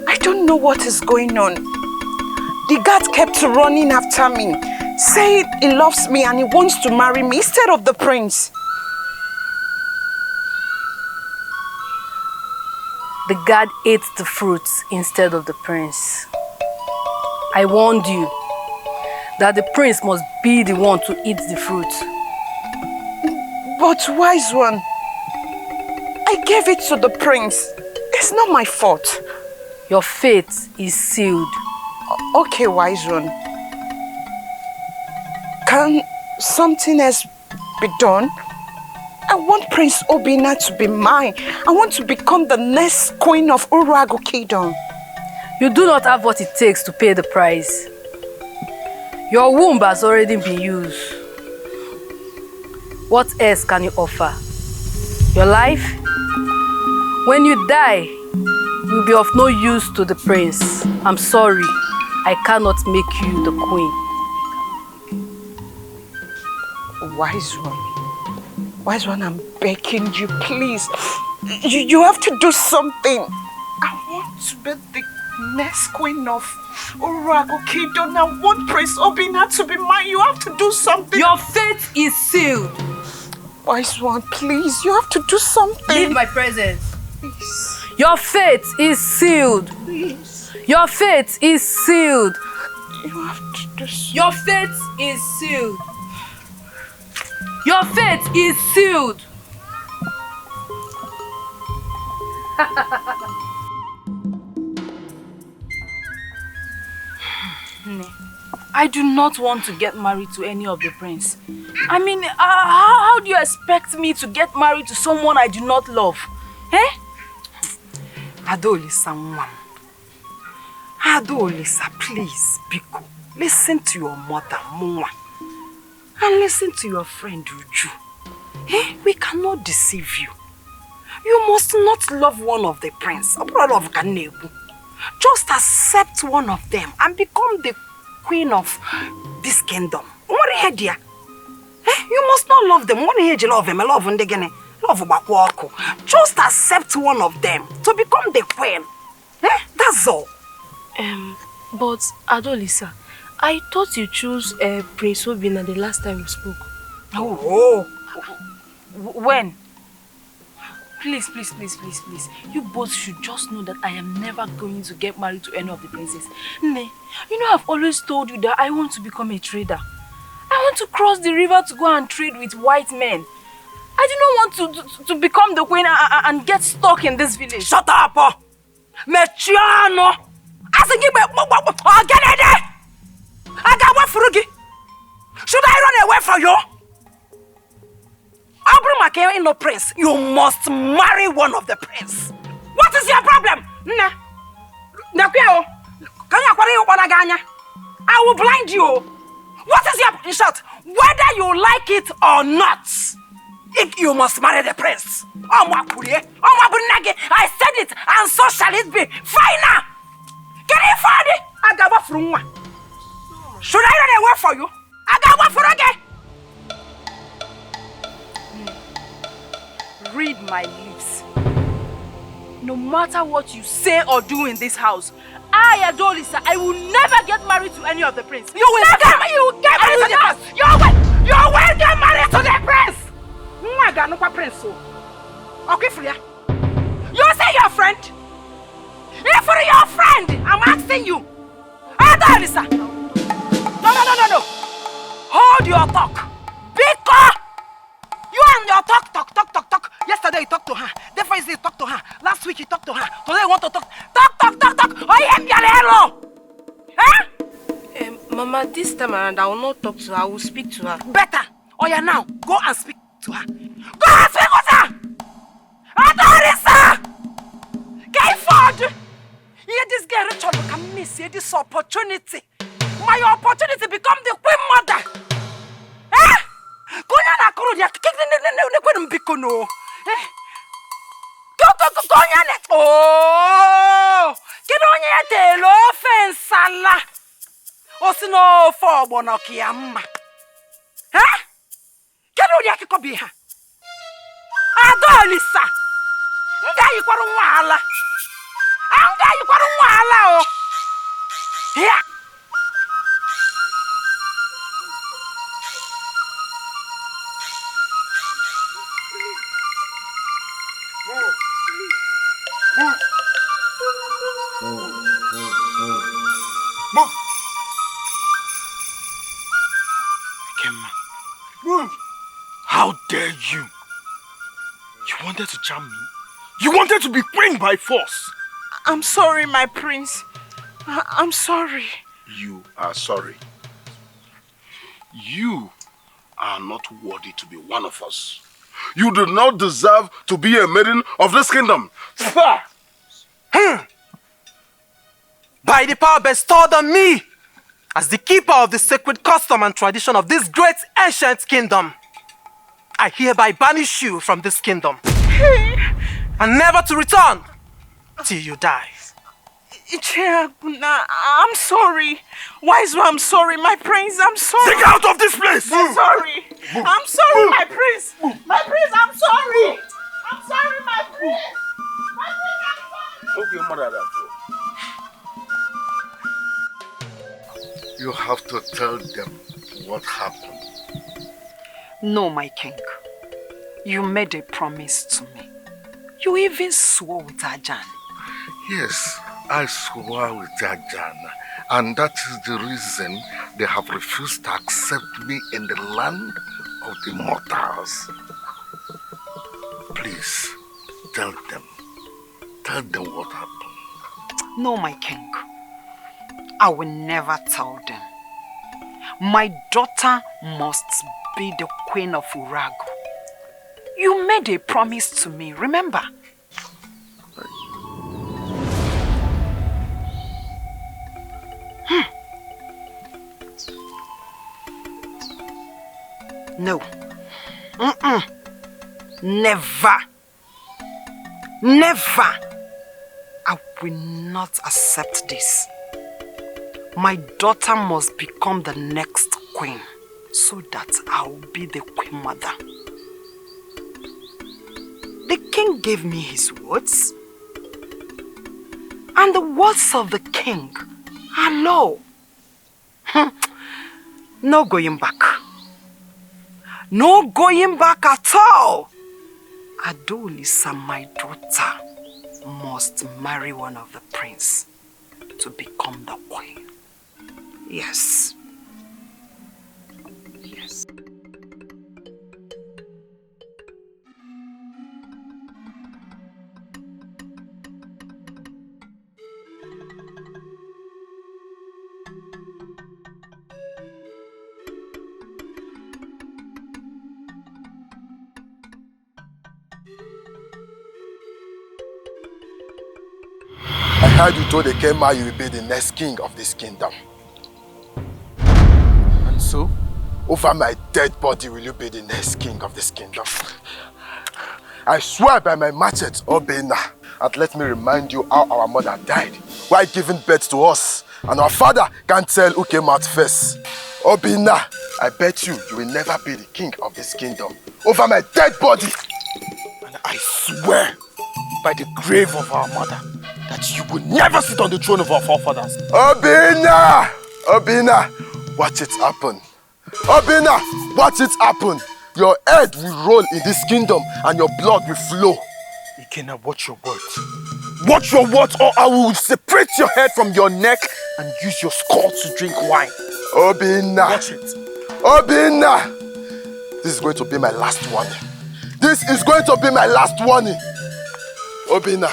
I don't know what is going on. The guard kept running after me, saying he loves me and he wants to marry me instead of the prince. The guard ate the fruits instead of the prince. I warned you that the prince must be the one to eat the fruit. But wise one, I gave it to the prince. It's not my fault. Your fate is sealed. Okay, wise one. Can something else be done? I want Prince Obina to be mine. I want to become the next queen of Uruago Kingdom. You do not have what it takes to pay the price. Your womb has already been used. What else can you offer? Your life? When you die, you will be of no use to the prince. I'm sorry, I cannot make you the queen. Wise one, I'm begging you, please. You have to do something. I want to be the next queen of Uruago Kingdom. I want Prince Obina to be mine. You have to do something. Your fate is sealed. Wise one, please, you have to do something. Leave my presence. Please. Your fate is sealed. Please. Your fate is sealed. You have to do something. Your fate is sealed. Your fate is sealed. I do not want to get married to any of the prince. I mean, how do you expect me to get married to someone I do not love? Eh? Adulisa, Adulisa, please, Biko, listen to your mother, Mwa, and listen to your friend, Uju. Eh? We cannot deceive you. You must not love one of the prince, or brother of Kanebu. Just accept one of them and become the queen of this kingdom. You must not love them. Just accept one of them to become the queen. That's all. But Adulisa, I thought you chose Prince Obina the last time you spoke. Oh. When? Please. You both should just know that I am never going to get married to any of the princes. Ne, you know I've always told you that I want to become a trader. I want to cross the river to go and trade with white men. I do not want to become the queen and get stuck in this village. Shut up! Mechiano! Should I run away from you? In no prince, you must marry one of the prince. What is your problem? I will blind you. What is your in short? Whether you like it or not, you must marry the prince. I said it, and so shall it be. Fine. Can you find it? Should I run away for you? Read my lips. No matter what you say or do in this house, I, Adulisa, I will never get married to any of the prince. You will never get married to the prince. You will get married to the prince. Okay, Freya. You say your friend? If for your friend, I'm asking you. Adulisa. No. Hold your talk. Because you and your talk. Yesterday you talked to her. Therefore you talked to her. Last week you talked to her. Today you want to talk. Talk. Oh, yeah, huh? Mama, this time around I will not talk to her. I will speak to her. Better. Oh yeah, now go and speak to her. Go and speak with her. Adulisa! Get forward. Yeah, this girl Richard can miss this opportunity. My opportunity become the queen mother. Oh, get on your tail offense, Allah. Osino for Bonokiamma. Huh? Get on your kikobiha. Adulisa. Nga you got wala. Anga you got wala. Yeah. Move! Ekenna. Move! How dare you? You wanted to charm me? You wanted to be queen by force! I'm sorry, my prince. I'm sorry. You are sorry. You are not worthy to be one of us. You do not deserve to be a maiden of this kingdom. By the power bestowed on me as the keeper of the sacred custom and tradition of this great ancient kingdom, I hereby banish you from this kingdom and never to return till you die. I'm sorry. Waizu, I'm sorry. My prince, I'm sorry. Take out of this place! I'm sorry. I'm sorry, my prince. My prince, I'm sorry. I'm sorry, my prince. My prince, I'm sorry. Okay, mother. You have to tell them what happened. No, my king. You made a promise to me. You even swore with Ajan. Yes, I swore with Ajana, and that is the reason they have refused to accept me in the land of the mortals. Please, tell them what happened. No, my king. I will never tell them. My daughter must be the queen of Uragu. You made a promise to me, remember? No. Never. Never. I will not accept this. My daughter must become the next queen so that I will be the queen mother. The king gave me his words, and the words of the king are law. No going back. No going back at all. Adulisa, my daughter, must marry one of the prince to become the queen. Yes. Yes. I heard you told Ekenna you will be the next king of this kingdom. And so? Over my dead body will you be the next king of this kingdom. I swear by my machete, Obina, and let me remind you how our mother died while giving birth to us, and our father can't tell who came out first. Obina, I bet you will never be the king of this kingdom. Over my dead body. And I swear by the grave of our mother that you will never sit on the throne of our forefathers. Obina! Obina, watch it happen. Obina, watch it happen. Your head will roll in this kingdom and your blood will flow. Ekenna, watch your words. Watch your words or I will separate your head from your neck and use your skull to drink wine. Obina. Watch it. Obina. This is going to be my last warning. This is going to be my last warning. Obina.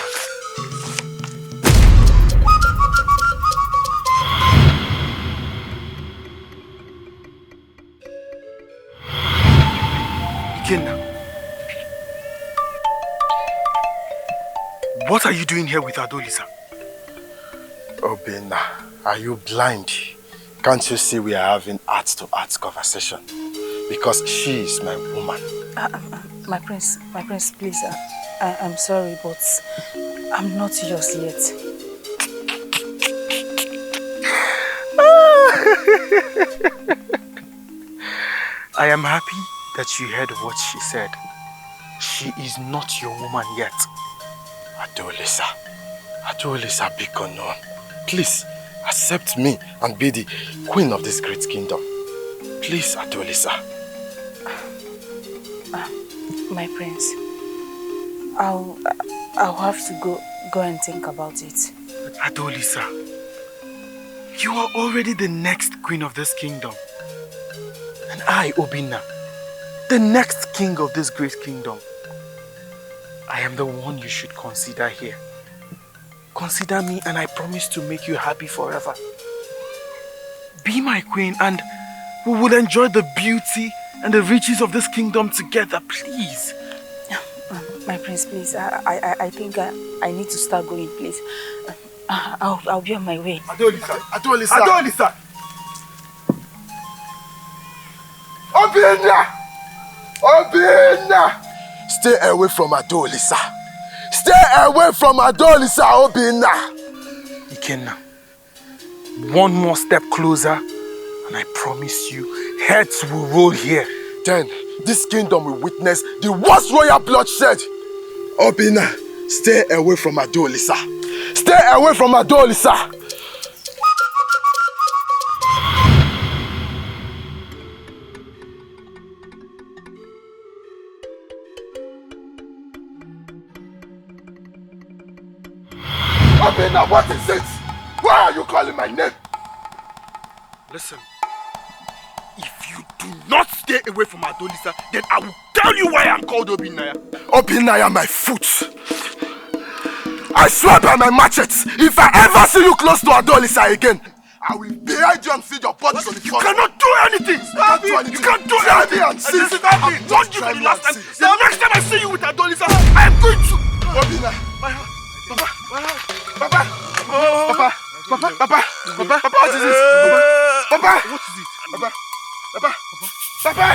Ekenna, what are you doing here with Adulisa? Obina, are you blind? Can't you see we are having heart-to-heart conversation? Because she is my woman. My prince, please, I'm sorry, but I'm not yours yet. I am happy that you heard what she said. She is not your woman yet. Adulisa, Adulisa, be unknown. Please, accept me and be the queen of this great kingdom. Please, Adulisa. My prince, I'll have to go and think about it. Adulisa, you are already the next queen of this kingdom. And I, Obina, the next king of this great kingdom. I am the one you should consider here. Consider me and I promise to make you happy forever. Be my queen and we will enjoy the beauty and the riches of this kingdom together, please. My prince, please, I think I need to start going, please. I'll be on my way. Adulisa, Adulisa. Adulisa! Obina! Obina! Stay away from Adulisa. Stay away from Adulisa, Obina! Ekenna, one more step closer and I promise you, heads will roll here. Then, this kingdom will witness the worst royal bloodshed. Obina, stay away from Adulisa. Stay away from Adulisa! Obina, what is it? Why are you calling my name? Listen, if you do not stay away from Adulisa, then I will tell you why I'm called Obinaya. Obinaya, my foot. I swear by my machete, if I ever see you close to Adulisa again, I will behead you and feed your bodies on the floor. You cannot do anything! Stop it! You can't do Try me anything! and see. Stop it! I warned you for the last time. The next time I see you with Adulisa, I am going to... Obina! Papa! What is this? Papa! What is it? Papa!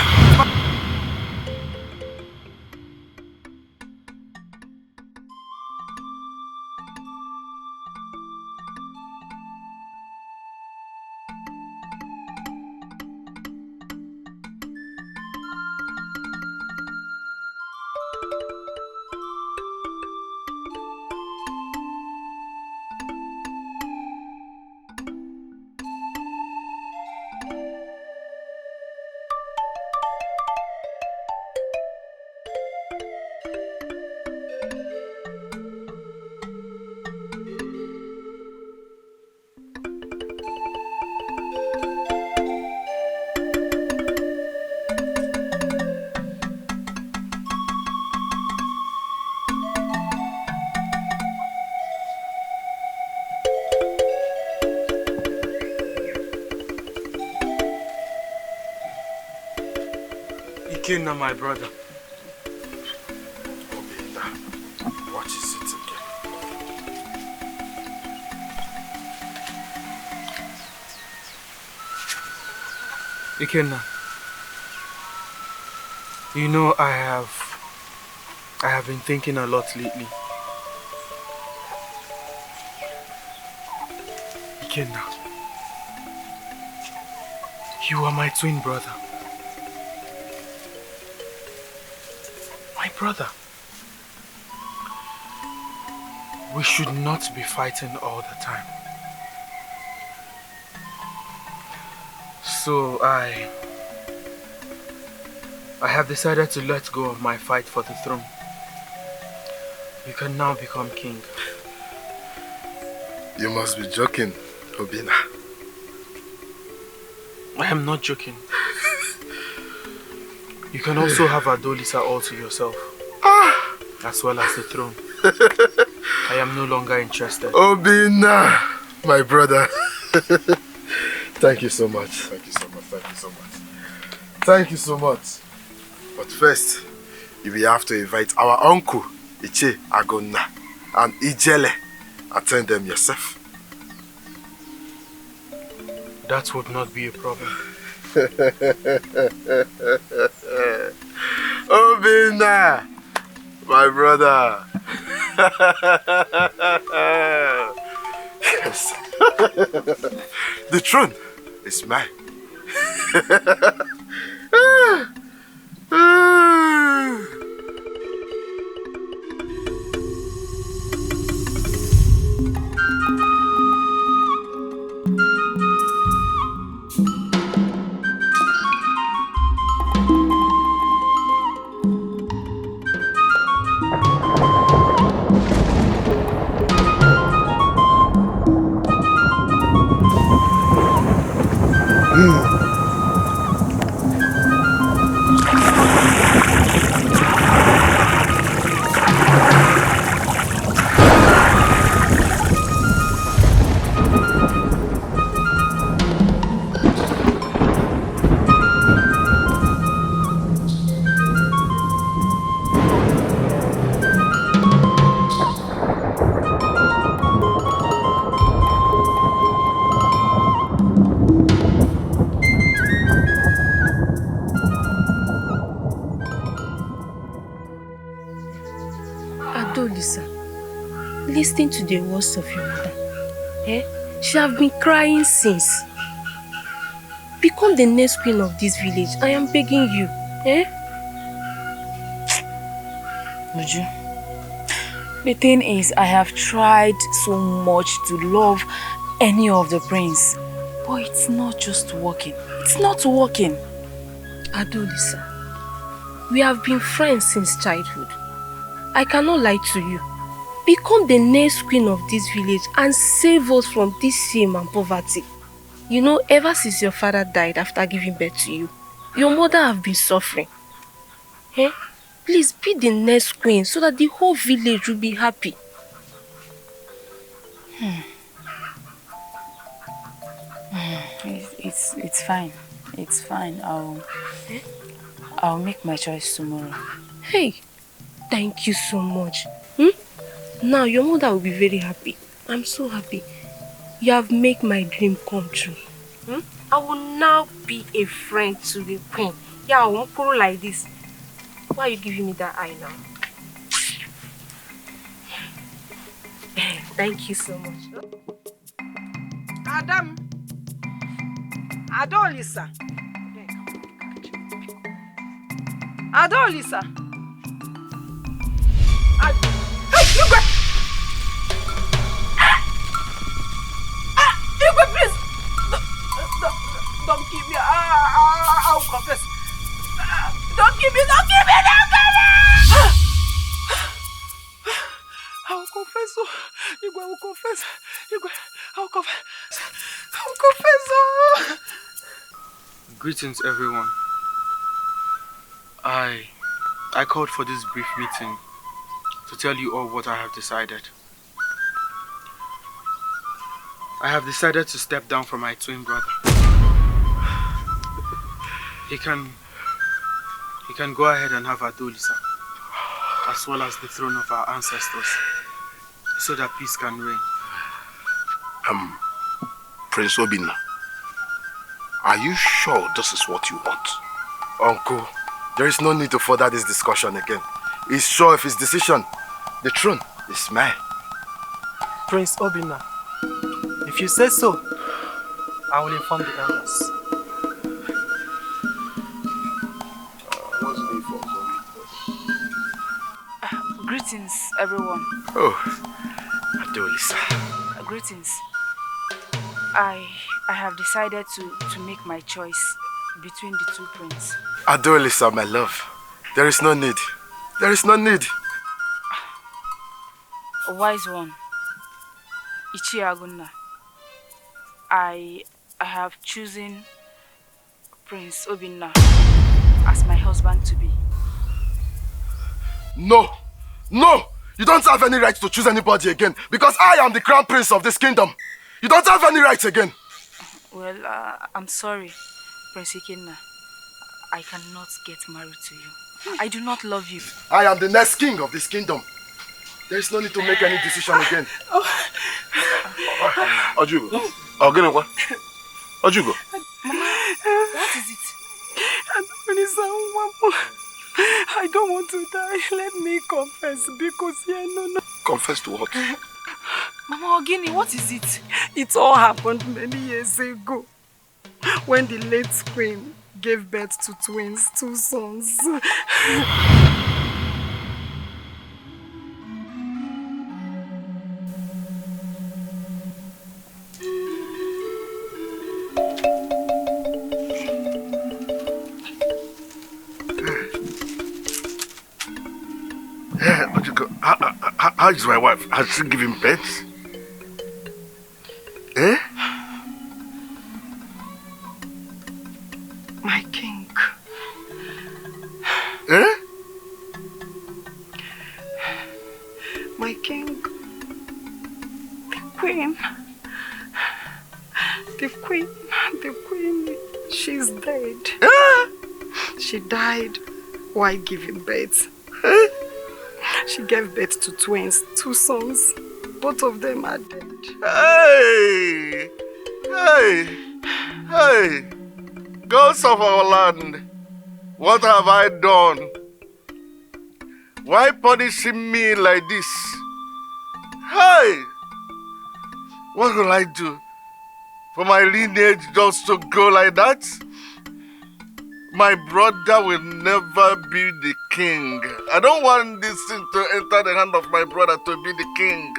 Ekenna, my brother. Obina, what is it again? Ekenna, you know I have been thinking a lot lately. Ekenna, you are my twin brother. My brother. We should not be fighting all the time. So I have decided to let go of my fight for the throne. You can now become king. You must be joking, Obina. I am not joking. You can also have Adulisa all to yourself, as well as the throne. I am no longer interested. Obina, my brother. Thank you so much. Thank you so much. Thank you so much. Thank you so much. But first, you will have to invite our uncle, Iche Agonna, and Ijele. Attend them yourself. That would not be a problem. Obina, my brother. Yes. The throne is mine. Adulisa, listen to the words of your mother. She have been crying since. Become the next queen of this village. I am begging you. Uju, the thing is, I have tried so much to love any of the prince, but it's not just working. It's not working. Adulisa, we have been friends since childhood. I cannot lie to you. Become the next queen of this village and save us from this shame and poverty. You know, ever since your father died after giving birth to you, your mother have been suffering. Please be the next queen so that the whole village will be happy. It's fine. It's fine. I'll make my choice tomorrow. Hey, thank you so much. Now your mother will be very happy. I'm so happy. You have made my dream come true. I will now be a friend to the queen. Yeah, I won't pull like this. Why are you giving me that eye now? Thank you so much. Adam. Adulisa. Adulisa. Hey, you go! You go, please! Don't give me. I'll confess. Don't give me. Don't give me. I'll confess. You go. I will confess. You go. I'll confess. I'll confess. Greetings, everyone. I called for this brief meeting to tell you all what I have decided. I have decided to step down from my twin brother. He can go ahead and have Adulisa, as well as the throne of our ancestors, so that peace can reign. Prince Obina, are you sure this is what you want? Uncle, there is no need to further this discussion again. He's sure of his decision. The throne is mine. Prince Obina, if you say so, I will inform the elders. What's the for? Greetings, everyone. Oh, Adulisa. Greetings. I have decided to make my choice between the two princes. Adulisa, my love. There is no need. There is no need. A wise one. Ichiagunna. I have chosen Prince Obina as my husband to be. No! No! You don't have any right to choose anybody again, because I am the crown prince of this kingdom. You don't have any rights again. Well, I'm sorry, Prince Ekenna. I cannot get married to you. I do not love you. I am the next king of this kingdom. There is no need to make any decision again. Ojugo. Ogenekwa. Ojugo. What is it? I don't want to die. Let me confess because no. Confess to what? Mama Ogini, what is it? It all happened many years ago when the late queen gave birth to twins, 2 sons. How is my wife? Has she given birth? Eh? My king. Eh? My king. The queen, she's dead. She died while giving birth. She gave birth to twins, 2 sons. Both of them are dead. Hey! Gods of our land, what have I done? Why punishing me like this? Hey! What will I do for my lineage just to go like that? My brother will never be the king. I don't want this thing to enter the hand of my brother to be the king.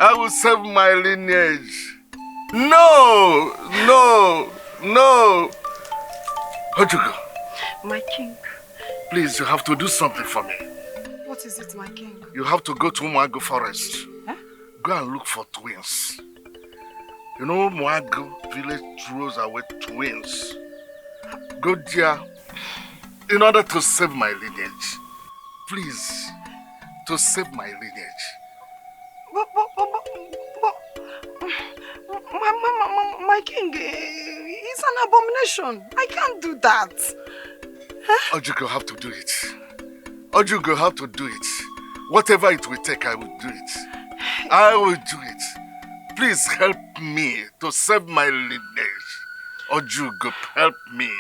I will save my lineage. No! Ojugo. My king. Please, you have to do something for me. What is it, my king? You have to go to Mwago forest. Huh? Go and look for twins. You know Mwago village throws away twins. Go there in order to save my lineage. Please, to save my lineage. But, My king, it's an abomination. I can't do that. Ojugo have to do it. Ojugo have to do it. Whatever it will take, I will do it. I will do it. Please help me to save my lineage. Ojugo, help me.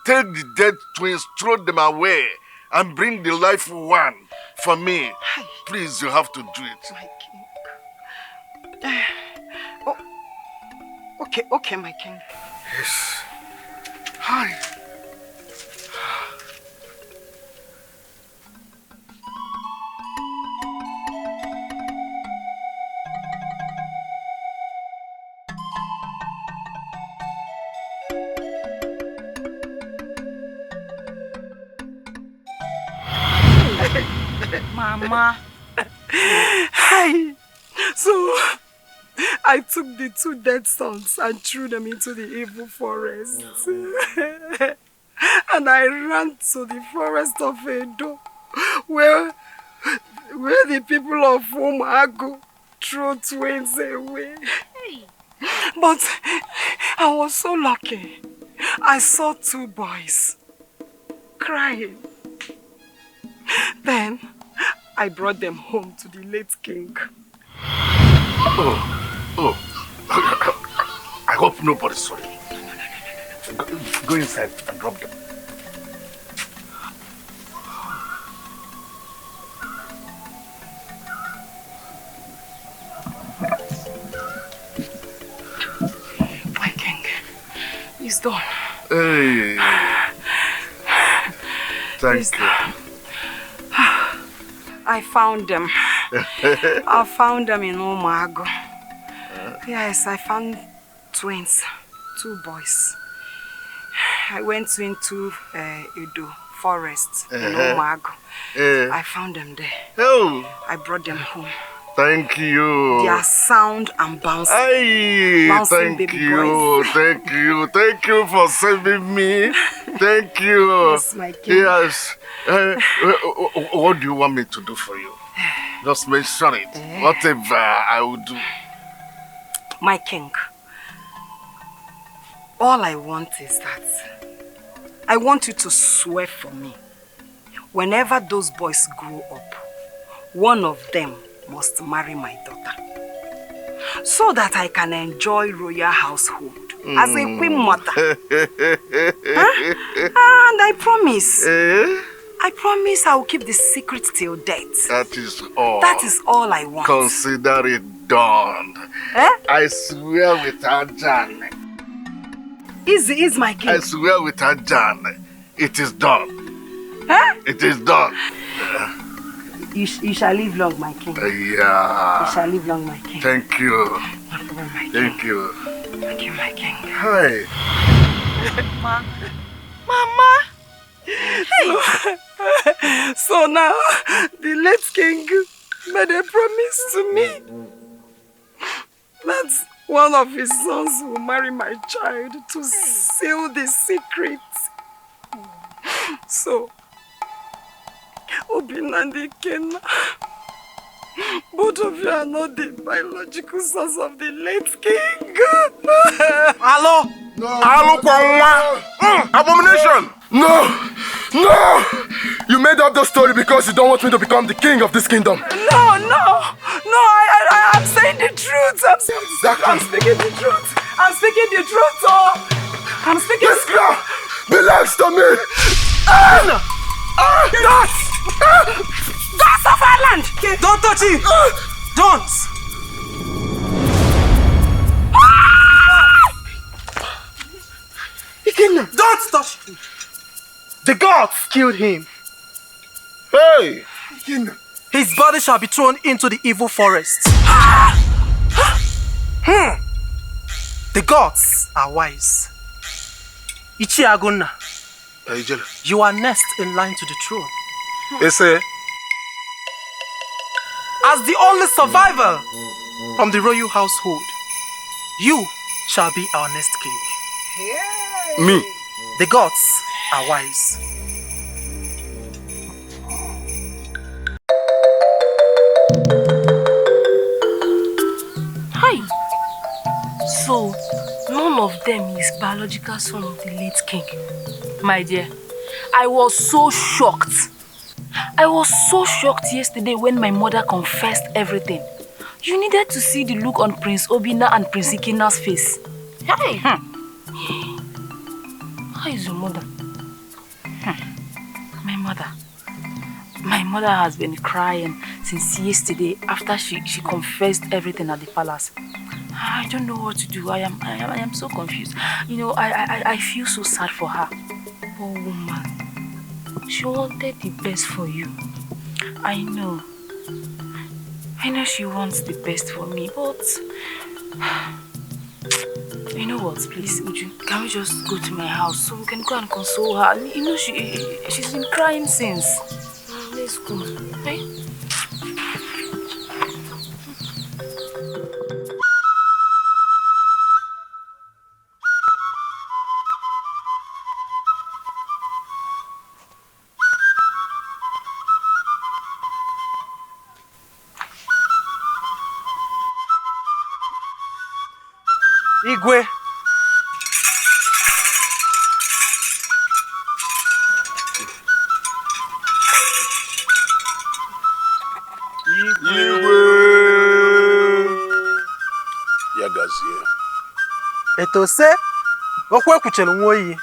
Take the dead twins, throw them away, and bring the life one for me. Please, you have to do it. My king. Okay, my king. Yes. Hi. Mama. Hi. So, I took the 2 dead sons and threw them into the evil forest. And I ran to the forest of Edo, where the people of Umago threw twins away. But I was so lucky. I saw 2 boys crying. Then I brought them home to the late king. Oh. I hope nobody saw you. Go inside and drop them. My king, he's done. Hey. Thank you. I found them. I found them in Umago. Yes, I found twins, 2 boys. I went into Edo forest in Umago. I found them there. Oh. I brought them home. Thank you. They are sound and bouncing. Hey, Bouncing thank you, thank you for saving me. Thank you. Yes, my king. Yes. What do you want me to do for you? Just mention it. Whatever I will do. My king, all I want is that I want you to swear for me. Whenever those boys grow up, one of them must marry my daughter, so that I can enjoy royal household as a queen mother. And I promise I will keep the secret till death. That is all. That is all I want. Consider it done. I swear with Ajan. Is my king. I swear with Ajan. It is done. It is done. You shall live long, my king. Yeah. You shall live long, my king. Thank you. No problem, my king. Thank you. Thank you, my king. Hi. Mama. Hey. So now, the late king made a promise to me that one of his sons will marry my child to seal the secret. So, Obina and Ekenna, both of you are not the biological sons of the late king. Hello? Hello, abomination! No! You made up the story because you don't want me to become the king of this kingdom. No, I'm saying the truth. I'm speaking the truth. I'm speaking the truth, oh. I'm speaking. This girl belongs to me. Gods of our land! Don't touch him! Don't! Ekenna! Don't touch him! The gods killed him. Hey! Ekenna. His body shall be thrown into the evil forest. The gods are wise. Ichiaguna, you are next in line to the throne. As the only survivor from the royal household, you shall be our next king. Me? The gods are wise. Hi. So, them is biological son of the late king. My dear, I was so shocked. I was so shocked yesterday when my mother confessed everything. You needed to see the look on Prince Obina and Prince Ekenna's face. Hey! How is your mother? My mother has been crying since yesterday after she confessed everything at the palace. I don't know what to do. I am so confused. You know, I feel so sad for her. Poor woman. She wanted the best for you. I know she wants the best for me, but you know what, please, can we just go to my house so we can go and console her? You know, she's been crying since. Let's go, okay? Igwe. Ya gazie. Eto se, okwu ekwuchelu nwa oyi.